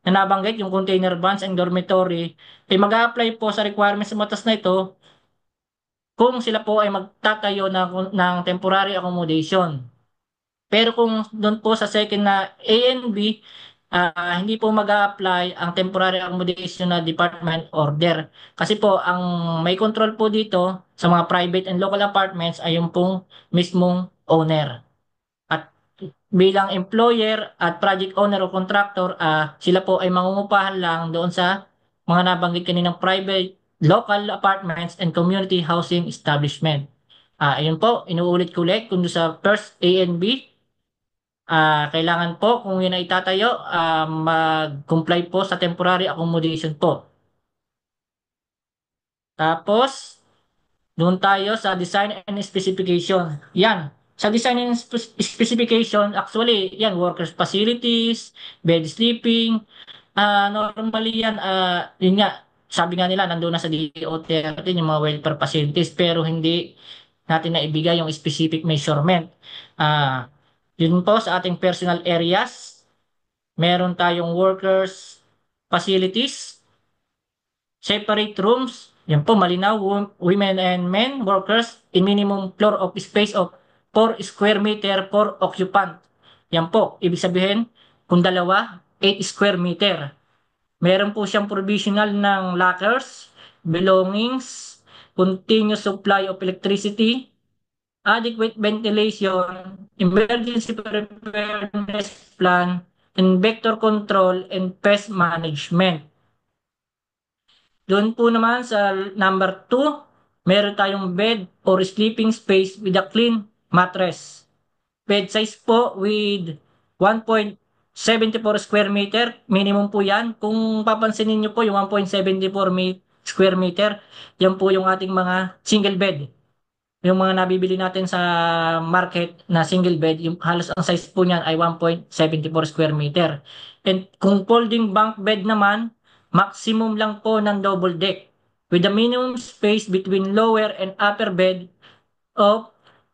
na nabanggit, yung container vans and dormitory, ay mag-a-apply po sa requirements sa batas na ito kung sila po ay magtatayo ng temporary accommodation. Pero kung doon po sa second na A and B, hindi po mag-a-apply ang temporary accommodation na department order. Kasi po, ang may control po dito sa mga private and local apartments ay yung pong mismong owner. At bilang employer at project owner o contractor, sila po ay mangungupahan lang doon sa mga nabanggit kaninang private, local apartments, and community housing establishment. Ayun po, inuulit ko ulit kung sa first A and B, kailangan po kung yun ay itatayo, mag-comply po sa temporary accommodation po. Tapos, doon tayo sa design and specification. Yan. Sa design and specification, actually, yan, workers facilities, bed sleeping, normally yan, yun nga, sabi nga nila, nandun na sa DOT yung mga welfare facilities, pero hindi natin naibigay yung specific measurement. Ah, Yun po sa ating personal areas, meron tayong workers facilities, separate rooms, yan po malinaw, women and men workers in minimum floor of space of 4 square meter per occupant. Yan po, ibig sabihin, kung dalawa, 8 square meter. Meron po siyang provisional ng lockers, belongings, continuous supply of electricity, adequate ventilation, emergency preparedness plan, and vector control and pest management. Doon po naman sa number 2, meron tayong bed or sleeping space with a clean mattress. Bed size po with 1.74 square meter. Minimum po yan. Kung papansinin nyo po yung 1.74 square meter, yan po yung ating mga single bed. Yung mga nabibili natin sa market na single bed, yung halos ang size po niyan ay 1.74 square meter. And kung folding bunk bed naman, maximum lang po ng double deck with a minimum space between lower and upper bed of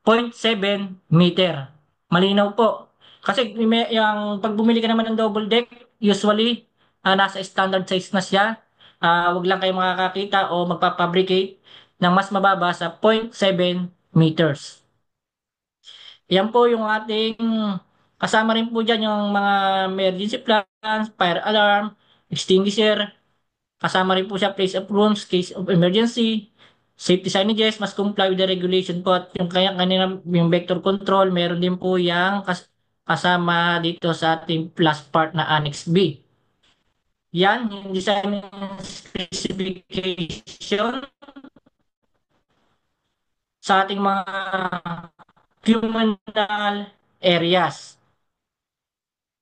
0.7 meter. Malinaw po. Kasi yung pag bumili ka naman ng double deck, usually nasa standard size na siya. Wag lang kayo makakakita o magpapabricate ng mas mababa sa 0.7 meters. Yan po yung ating kasama rin po dyan yung mga emergency plans, fire alarm, extinguisher. Kasama rin po siya place of rooms, case of emergency, safety signages, must comply with the regulation po. At yung kaya kanina yung vector control, meron din po yung kasama dito sa ating plus part na Annex B. Yan, yung design specification sa ating mga communal areas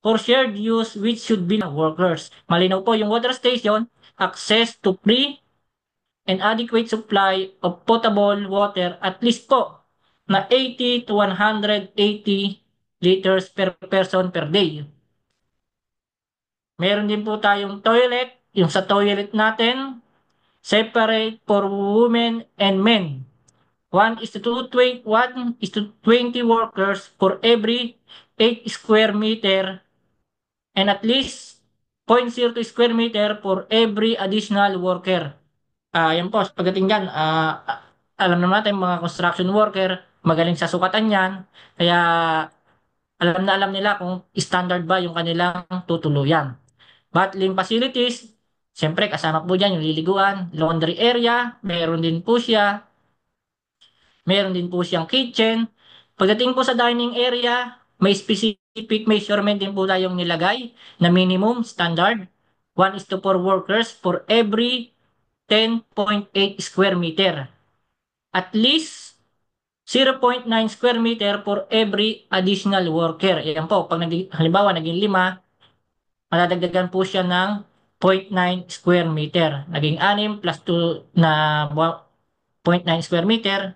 for shared use which should be workers. Malinaw po yung water station, access to free and adequate supply of potable water at least po na 80 to 180 liters per person per day. Meron din po tayong toilet. Yung sa toilet natin, separate for women and men. 1:20 workers for every 8 square meter and at least 0.02 square meter for every additional worker. Yan po, pagdating dyan, alam naman natin mga construction worker, magaling sa sukatan yan, kaya alam na alam nila kung standard ba yung kanilang tutuluyan. Bathroom facilities, siyempre kasama po dyan yung liliguan, laundry area, meron din po siya, meron din po siyang kitchen. Pagdating po sa dining area, may specific measurement din po tayong nilagay na minimum standard 1:4 workers for every 10.8 square meter. At least 0.9 square meter for every additional worker. Yan po, pag halimbawa naging 5, madadagdagan po siya ng 0.9 square meter. Naging 6 plus 2 na 0.9 square meter,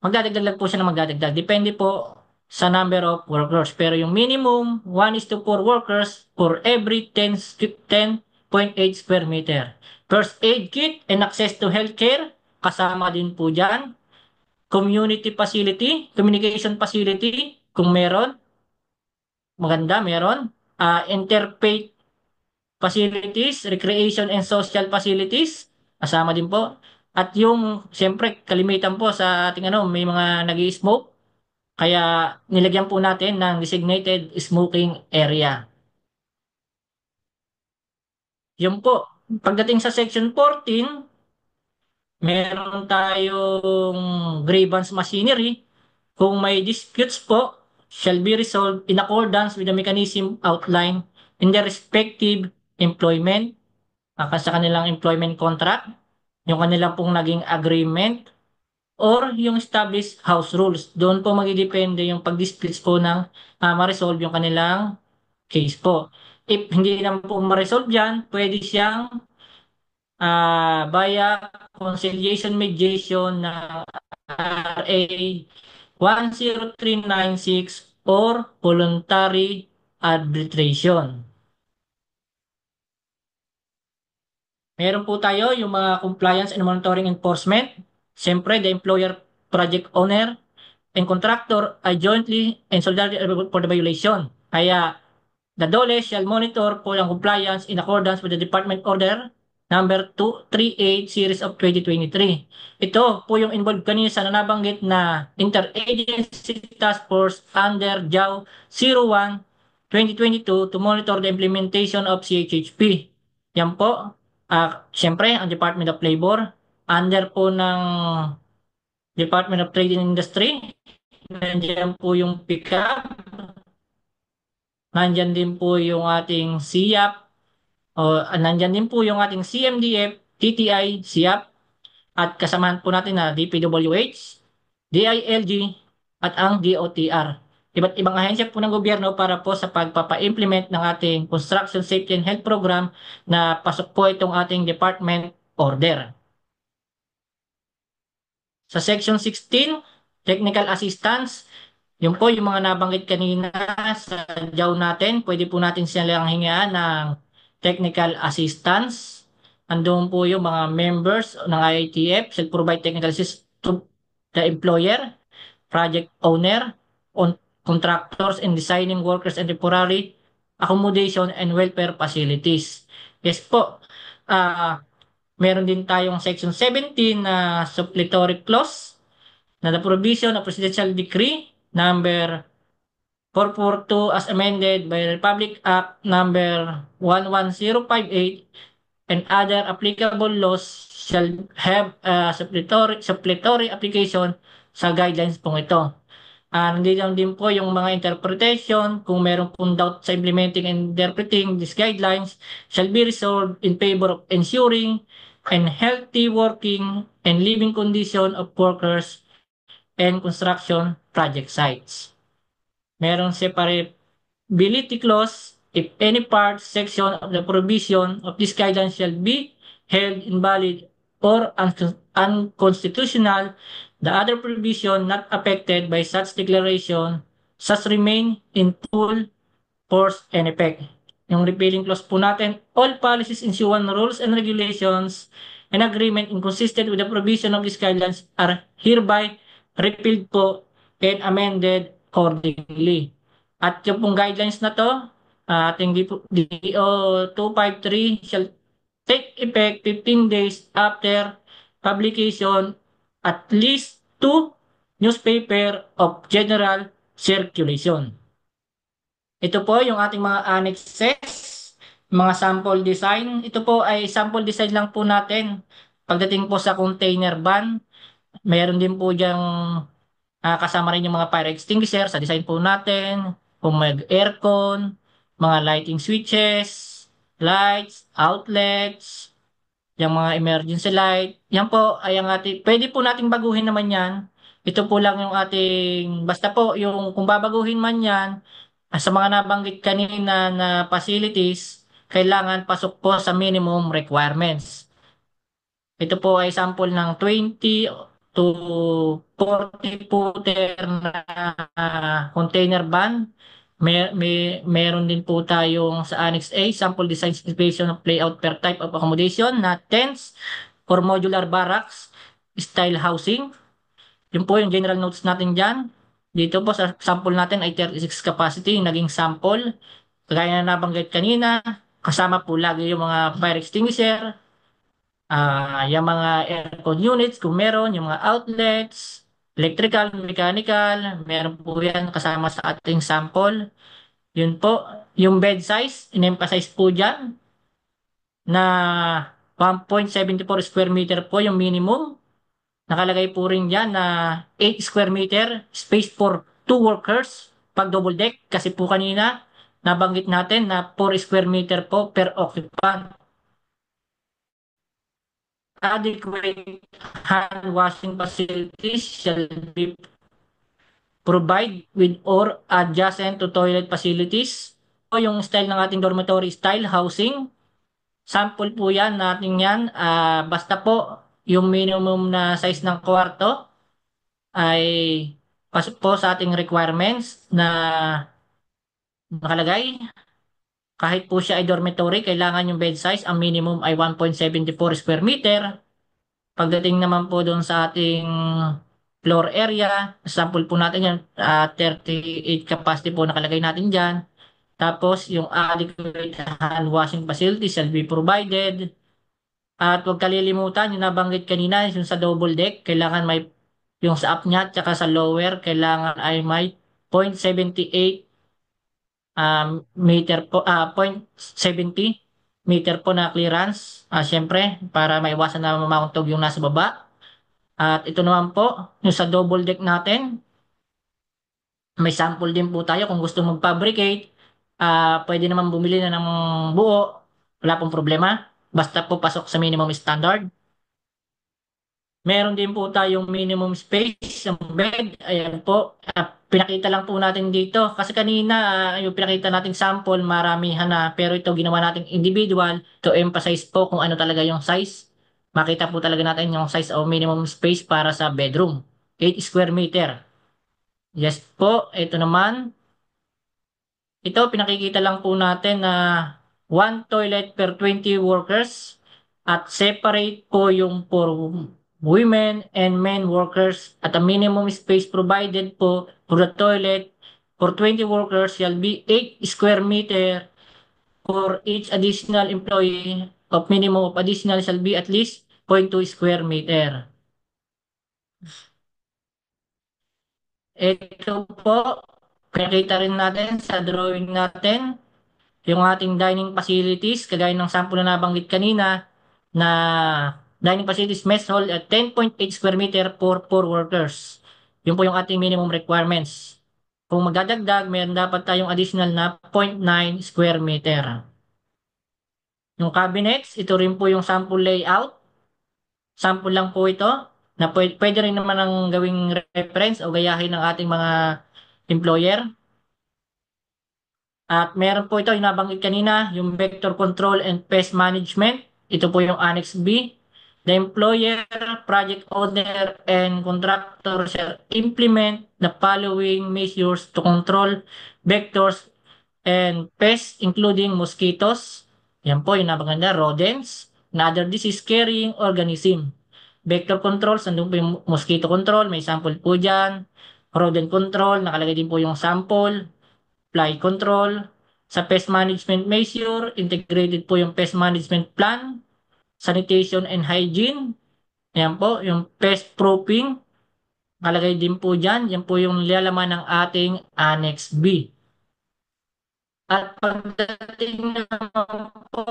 magdadagdag lang po siya ng magdadagdag. Depende po sa number of workers. Pero yung minimum, 1:4 workers for every 10.8 square meter. First aid kit and access to healthcare, kasama din po dyan. Community facility, communication facility, kung meron, maganda, meron. Interfaith facilities, recreation and social facilities, kasama din po. At yung, siyempre, kalimitan po sa ating may mga nag-i-smoke, kaya nilagyan po natin ng designated smoking area. Yun po. Pagdating sa section 14, meron tayong grievance machinery. Kung may disputes po, shall be resolved in accordance with the mechanism outlined in the respective employment, sa kanilang employment contract, yung kanilang pong naging agreement, or yung established house rules. Doon po magdidepende yung pag-disputes po ng ma-resolve yung kanilang case po. If hindi naman po ma-resolve yan, pwede siyang via conciliation mediation ng RA 10396 or voluntary arbitration. Meron po tayo yung mga compliance and monitoring enforcement. Siyempre, the employer, project owner, and contractor are jointly and solidarily liable for the violation. Kaya, the DOLE shall monitor po ang compliance in accordance with the Department Order number 238 series of 2023. Ito po yung involved kanina sa nabanggit na Interagency Task Force under JAW 01 2022 to monitor the implementation of CHHP. Yan po, siyempre, ang Department of Labor, under po ng Department of Trade and Industry, nandiyan po yung PICAP, nandiyan din po yung ating SIAP, nandiyan din po yung ating CMDF, TTI, SIAP, at kasamahan po natin na DPWH, DILG, at ang DOTR. Iba't ibang ahensya po ng gobyerno para po sa pagpapa-implement ng ating Construction Safety and Health Program na pasok po itong ating department order. Sa Section 16, Technical Assistance, yun po yung mga nabanggit kanina sa JAW natin, pwede po natin silang hingaan ng technical assistance. Andun po yung mga members ng IITF shall provide technical assistance to the employer, project owner, contractors in designing workers and temporary accommodation and welfare facilities. Yes po. Meron din tayong Section 17 na supplementary clause na the provision of Presidential Decree number 442 as amended by Republic Act number 11058 and other applicable laws shall have a supplementary application sa guidelines pong ito. Nandito din po yung mga interpretation, kung meron pong doubt sa implementing and interpreting these guidelines, shall be resolved in favor of ensuring and healthy working and living condition of workers and construction project sites. Merong separability clause if any part, section of the provision of this guidelines shall be held invalid or unconstitutional, the other provision not affected by such declaration such remain in full force and effect. Yung repealing clause po natin, all policies, issuance, rules, and regulations and agreement inconsistent with the provision of these guidelines are hereby repealed po and amended accordingly. At yung pong guidelines na to, ating DO 253 shall take effect 15 days after publication at least 2 newspaper of general circulation. Ito po yung ating mga annexes, mga sample design. Ito po ay sample design lang po natin. Pagdating po sa container van, mayroon din po diyang kasama rin yung mga fire extinguisher sa design po natin. Kung may aircon, mga lighting switches, lights, outlets, yung mga emergency light. Yan po ay ang ating, pwede po nating baguhin naman yan. Ito po lang yung ating, basta po yung kung babaguhin man yan, sa mga nabanggit kanina na facilities, kailangan pasok po sa minimum requirements. Ito po ay sample ng 20 to 40 footer na container van. Meron din po tayong sa Annex A, sample design specification of layout per type of accommodation na tents or modular barracks style housing. Yun po yung general notes natin dyan. Dito po sa sample natin ay 36 capacity, naging sample. Kagaya na nabanggit kanina, kasama po lagi yung mga fire extinguisher, yung mga aircon units kung meron, yung mga outlets, electrical, mechanical, meron po yan kasama sa ating sample. Yun po, yung bed size, in-emphasize po dyan na 1.74 square meter po yung minimum. Nakalagay po rin dyan na 8 square meter space for 2 workers pag double deck. Kasi po kanina, nabanggit natin na 4 square meter po per occupant. adequate hand washing facilities shall be provide with or adjacent to toilet facilities. O yung style ng ating dormitory style housing. Sample po yan natin yan. Basta po yung minimum na size ng kwarto ay pasok po sa ating requirements na nakalagay. Kahit po siya ay dormitory, kailangan yung bed size, ang minimum ay 1.74 square meter. Pagdating naman po doon sa ating floor area, sample po natin yan, 38 capacity po nakalagay natin dyan. Tapos yung adequate hand washing facility shall be provided. At huwag kalilimutan, yung nabanggit kanina, yung sa double deck, kailangan may, yung sa up niya, tsaka sa lower, kailangan ay may 0.78 meter po, 0.70 meter po na clearance. Siyempre, para maiwasan na mamauntog yung nasa baba. At ito naman po, yung sa double deck natin, may sample din po tayo kung gusto mag-fabricate. Pwede naman bumili na ng buo. Wala pong problema. Basta po pasok sa minimum standard. Meron din po tayong minimum space ng bed. Ayan po. Pinakita lang po natin dito. Kasi kanina, yung pinakita nating sample, maramihan na. Pero ito, ginawa natin individual to emphasize po kung ano talaga yung size. Makita po talaga natin yung size o minimum space para sa bedroom. 8 square meter. Yes po. Ito naman. Ito, pinakikita lang po natin na one toilet per 20 workers at separate po yung for women and men workers at a minimum space provided po for the toilet for 20 workers shall be 8 square meter for each additional employee of minimum of additional shall be at least 0.2 square meter. Ito po, pinakita rin natin sa drawing natin yung ating dining facilities, kagaya ng sample na nabanggit kanina, na dining facilities mess hall at 10.8 square meter for 4 workers. Yun po yung ating minimum requirements. Kung magdadagdag, mayroon dapat tayong additional na 0.9 square meter. Yung cabinets, ito rin po yung sample layout. Sample lang po ito na pwede rin naman ang gawing reference o gayahin ng ating mga employer. At meron po ito, yung nabanggit kanina, yung vector control and pest management. Ito po yung Annex B. The employer, project owner, and contractor shall implement the following measures to control vectors and pests, including mosquitoes. Yan po yung napaganda, rodents, and other disease-carrying organism. Vector controls, nandun po yung mosquito control, may sample po dyan. Rodent control, nakalagay din po yung sample. Fly control. Sa pest management measure, integrated po yung pest management plan, sanitation and hygiene. Ayan po, yung pest proofing. Nakalagay din po dyan. Yan po yung lalaman ng ating Annex B. At pagdating naman po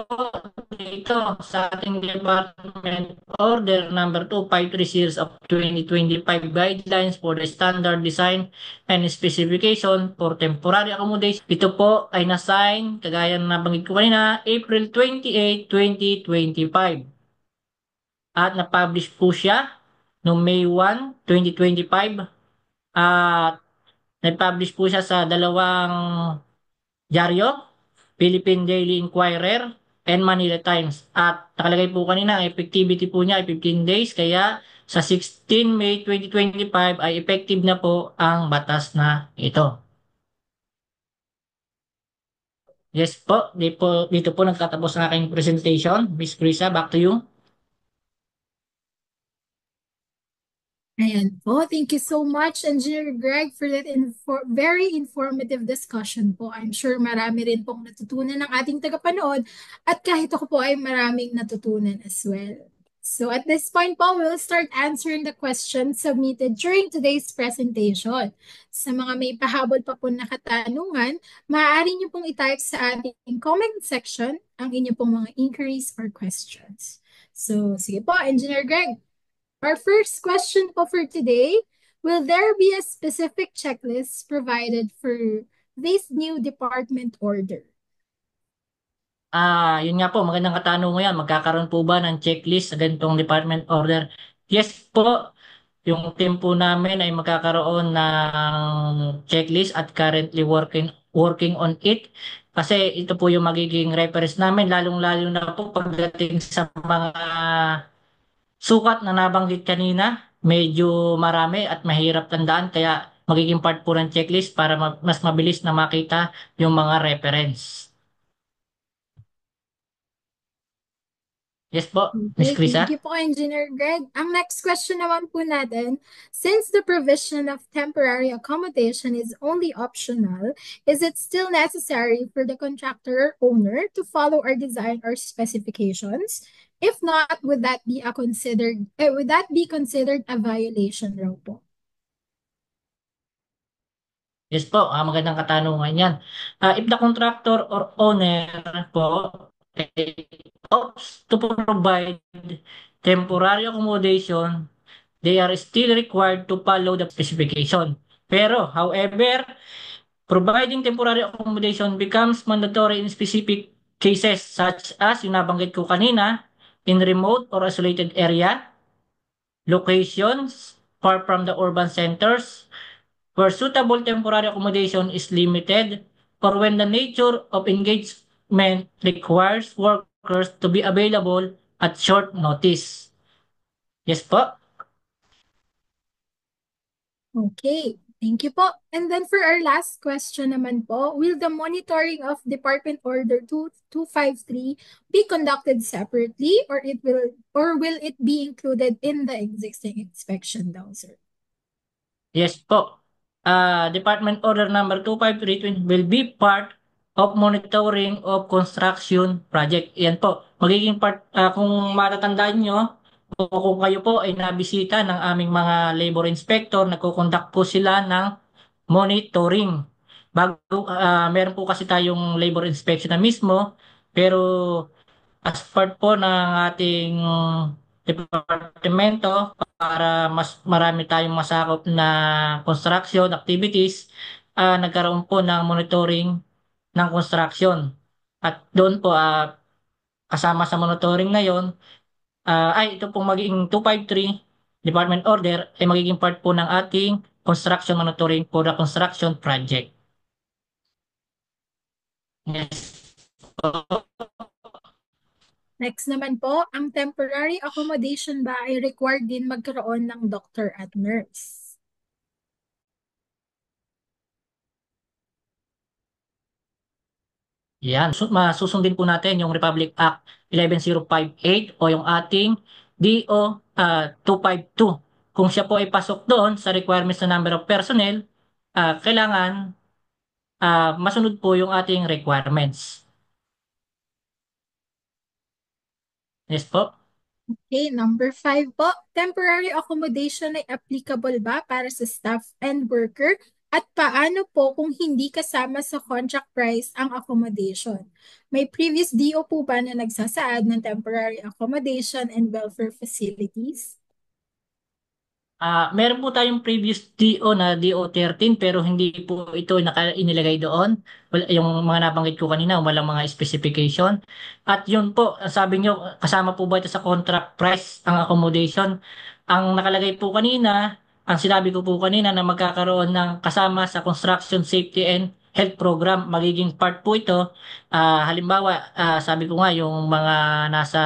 dito sa ating Department Order number 253 Series of 2025 Guidelines for the Standard Design and Specification for Temporary Accommodation. Ito po ay na-sign, kagaya na nabanggit ko kanina, April 28, 2025. At na-publish po siya noong May 1, 2025. At na-publish po siya sa dalawang dyaryo, Philippine Daily Inquirer, and Manila Times. At nakalagay po kanina, ang effectivity po niya ay 15 days, kaya sa 16 May 2025 ay effective na po ang batas na ito. Yes po, dito po nagtatapos ang aking presentation. Miss Krisa, back to you. Ayan po. Thank you so much, Engineer Greg, for that very informative discussion po. I'm sure marami rin pong natutunan ng ating tagapanood at kahit ako po ay maraming natutunan as well. So at this point po, we'll start answering the questions submitted during today's presentation. Sa mga may pahabol pa po na katanungan, maaari niyo pong itype sa ating comment section ang inyong pong mga inquiries or questions. So sige po, Engineer Greg. Our first question po for today, will there be a specific checklist provided for this new department order? Yun nga po, magandang katanungan yan. Magkakaroon po ba ng checklist sa ganitong department order? Yes po, yung team po namin ay magkakaroon ng checklist at currently working on it. Kasi ito po yung magiging reference namin, lalong-lalo na po pagdating sa mga sukat na nabanggit kanina. Medyo marami at mahirap tandaan, kaya magiging part po ng checklist para mas mabilis na makita yung mga reference. Yes po, Miss Okay, Krisa? thank you po, Engineer Greg. Ang next question naman po natin, since the provision of temporary accommodation is only optional, is it still necessary for the contractor or owner to follow our design or specifications? If not, would that be considered a violation raw po? Yes po, magandang katanungan yan. If the contractor or owner po opts to provide temporary accommodation, they are still required to follow the specification. Pero, however, providing temporary accommodation becomes mandatory in specific cases such as yung nabanggit ko kanina, in remote or isolated area, locations far from the urban centers, where suitable temporary accommodation is limited, or when the nature of engagement requires workers to be available at short notice. Yes po? Okay, thank you po. And then for our last question naman po, will the monitoring of Department Order 2253 be conducted separately or will it be included in the existing inspection daw, sir? Yes po. Department Order number 25320 will be part of monitoring of construction project. Yan po. Magiging part, kung matatandaan nyo, o kung kayo po ay nabisita ng aming mga labor inspector, nagkukonduct po sila ng monitoring. Meron po kasi tayong labor inspection na mismo, pero as part po ng ating departamento para mas marami tayong masakop na construction activities, nagkaroon po ng monitoring ng construction. At doon po, kasama sa monitoring na yon, ito pong magiging 253 Department Order ay magiging part po ng ating construction monitoring for the construction project. Yes. Next naman po, ang temporary accommodation ba ay required din magkaroon ng doctor at nurse? Yan. Masusundin po natin yung Republic Act 11058 o yung ating DO 252. Kung siya po ay pasok doon sa requirements na number of personnel, kailangan masunod po yung ating requirements. Yes po. Okay, number 5 po. Temporary accommodation ay applicable ba para sa staff and worker? At paano po kung hindi kasama sa contract price ang accommodation? May previous DO po ba na nagsasaad ng temporary accommodation and welfare facilities? Meron po tayong previous DO na DO 13 pero hindi po ito inilagay doon. Yung mga nabanggit ko kanina, walang mga specification. At yun po, sabi nyo, kasama po ba ito sa contract price ang accommodation? Ang nakalagay po kanina, ang sinabi ko po kanina na magkakaroon ng kasama sa Construction Safety and Health Program, magiging part po ito. Halimbawa, sabi ko nga, yung mga nasa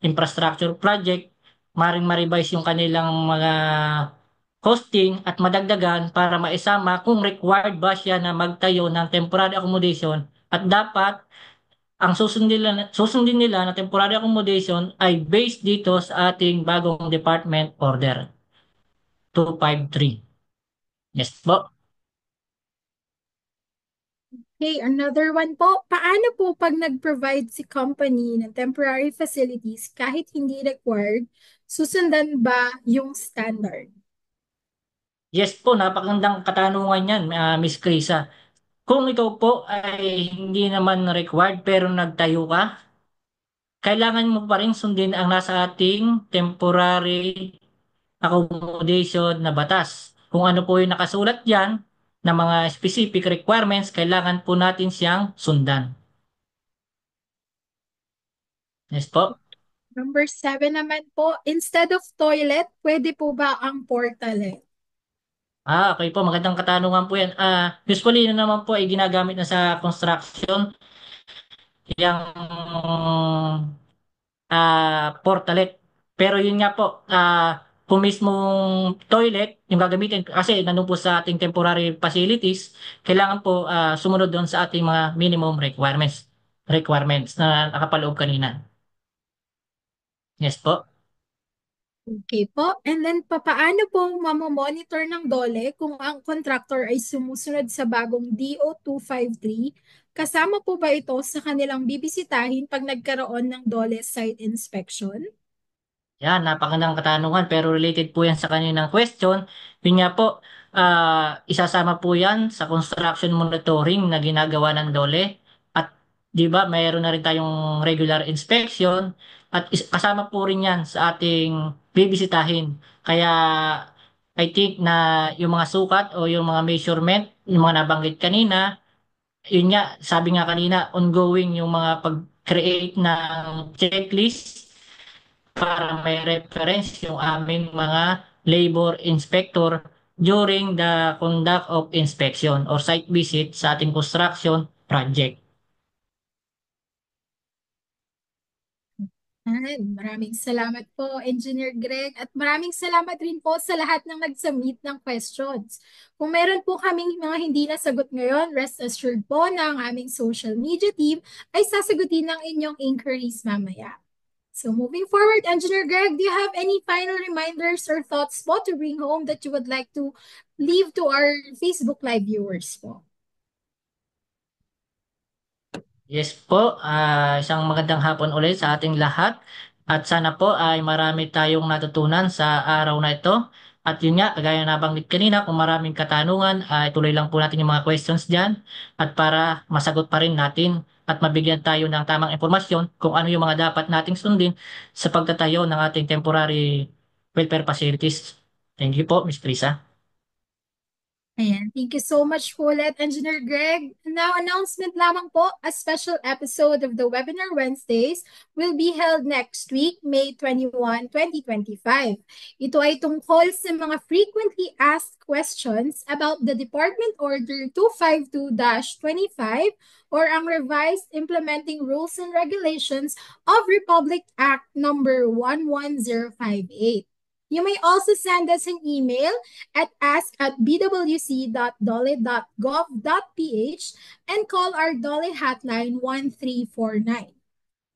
infrastructure project, maring ma-revise yung kanilang mga hosting at madagdagan para maisama kung required ba siya na magtayo ng temporary accommodation at dapat ang susundin nila na temporary accommodation ay based dito sa ating bagong department order 253. Yes po. Okay, another one po. Paano po pag nag-provide si company ng temporary facilities kahit hindi required, susundan ba yung standard? Yes po, napakagandang katanungan yan, Miss Krisa. Kung ikaw po ay hindi naman required pero nagtayo ka, kailangan mo pa rin sundin ang nasa ating temporary accommodation na batas. Kung ano po yung nakasulat diyan na mga specific requirements, kailangan po natin siyang sundan. Yes po. Number 7 naman po, instead of toilet, pwede po ba ang portalet? Okay po, magandang katanungan po yan. Usually yun naman po ay ginagamit na sa construction, yung portalet. Pero yun nga po, kung mismong toilet, yung gagamitin, kasi nandun po sa ating temporary facilities, kailangan po sumunod doon sa ating mga minimum requirements na nakapaloob kanina. Yes po. Okay po. And then, papaano po mamomonitor ng DOLE kung ang contractor ay sumusunod sa bagong DO253? Kasama po ba ito sa kanilang bibisitahin pag nagkaroon ng DOLE site inspection? Yan, napakagandang katanungan pero related po yan sa kaninang question. Yun nga po, isasama po yan sa construction monitoring na ginagawa ng DOLE. At di ba, mayroon na rin tayong regular inspection at kasama po rin yan sa ating bibisitahin. Kaya I think na yung mga sukat o yung mga measurement, yung mga nabanggit kanina, yun nga, sabi nga kanina, ongoing yung mga pag-create ng checklist para may reference yung aming mga labor inspector during the conduct of inspection or site visit sa ating construction project. Maraming salamat po, Engineer Greg, at maraming salamat rin po sa lahat ng nag-submit ng questions. Kung meron po kaming mga hindi nasagot ngayon, rest assured po na ang aming social media team ay sasagutin ng inyong inquiries mamaya. So moving forward, Engineer Greg, do you have any final reminders or thoughts po to bring home that you would like to leave to our Facebook Live viewers po? Yes po, isang magandang hapon ulit sa ating lahat at sana po ay marami tayong natutunan sa araw na ito. At yun nga, kagaya nabanggit kanina, kung maraming katanungan, ay tuloy lang po natin yung mga questions dyan at para masagot pa rin natin at mabigyan tayo ng tamang impormasyon kung ano yung mga dapat nating sundin sa pagtatayo ng ating temporary welfare facilities. Thank you po, Ms. Trisa. Ayan, thank you so much po ulit, Engineer Greg. Now, announcement lamang po, a special episode of the Webinar Wednesdays will be held next week, May 21, 2025. Ito ay tungkol sa mga frequently asked questions about the Department Order 252-25 or ang revised implementing rules and regulations of Republic Act number 11058. You may also send us an email at ask@bwc.dole.gov.ph and call our Dole hotline 1349.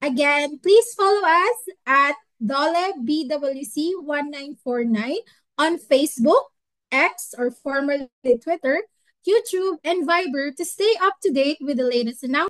Again, please follow us at Dole BWC 1949 on Facebook, X or formerly Twitter, YouTube, and Viber to stay up to date with the latest announcements.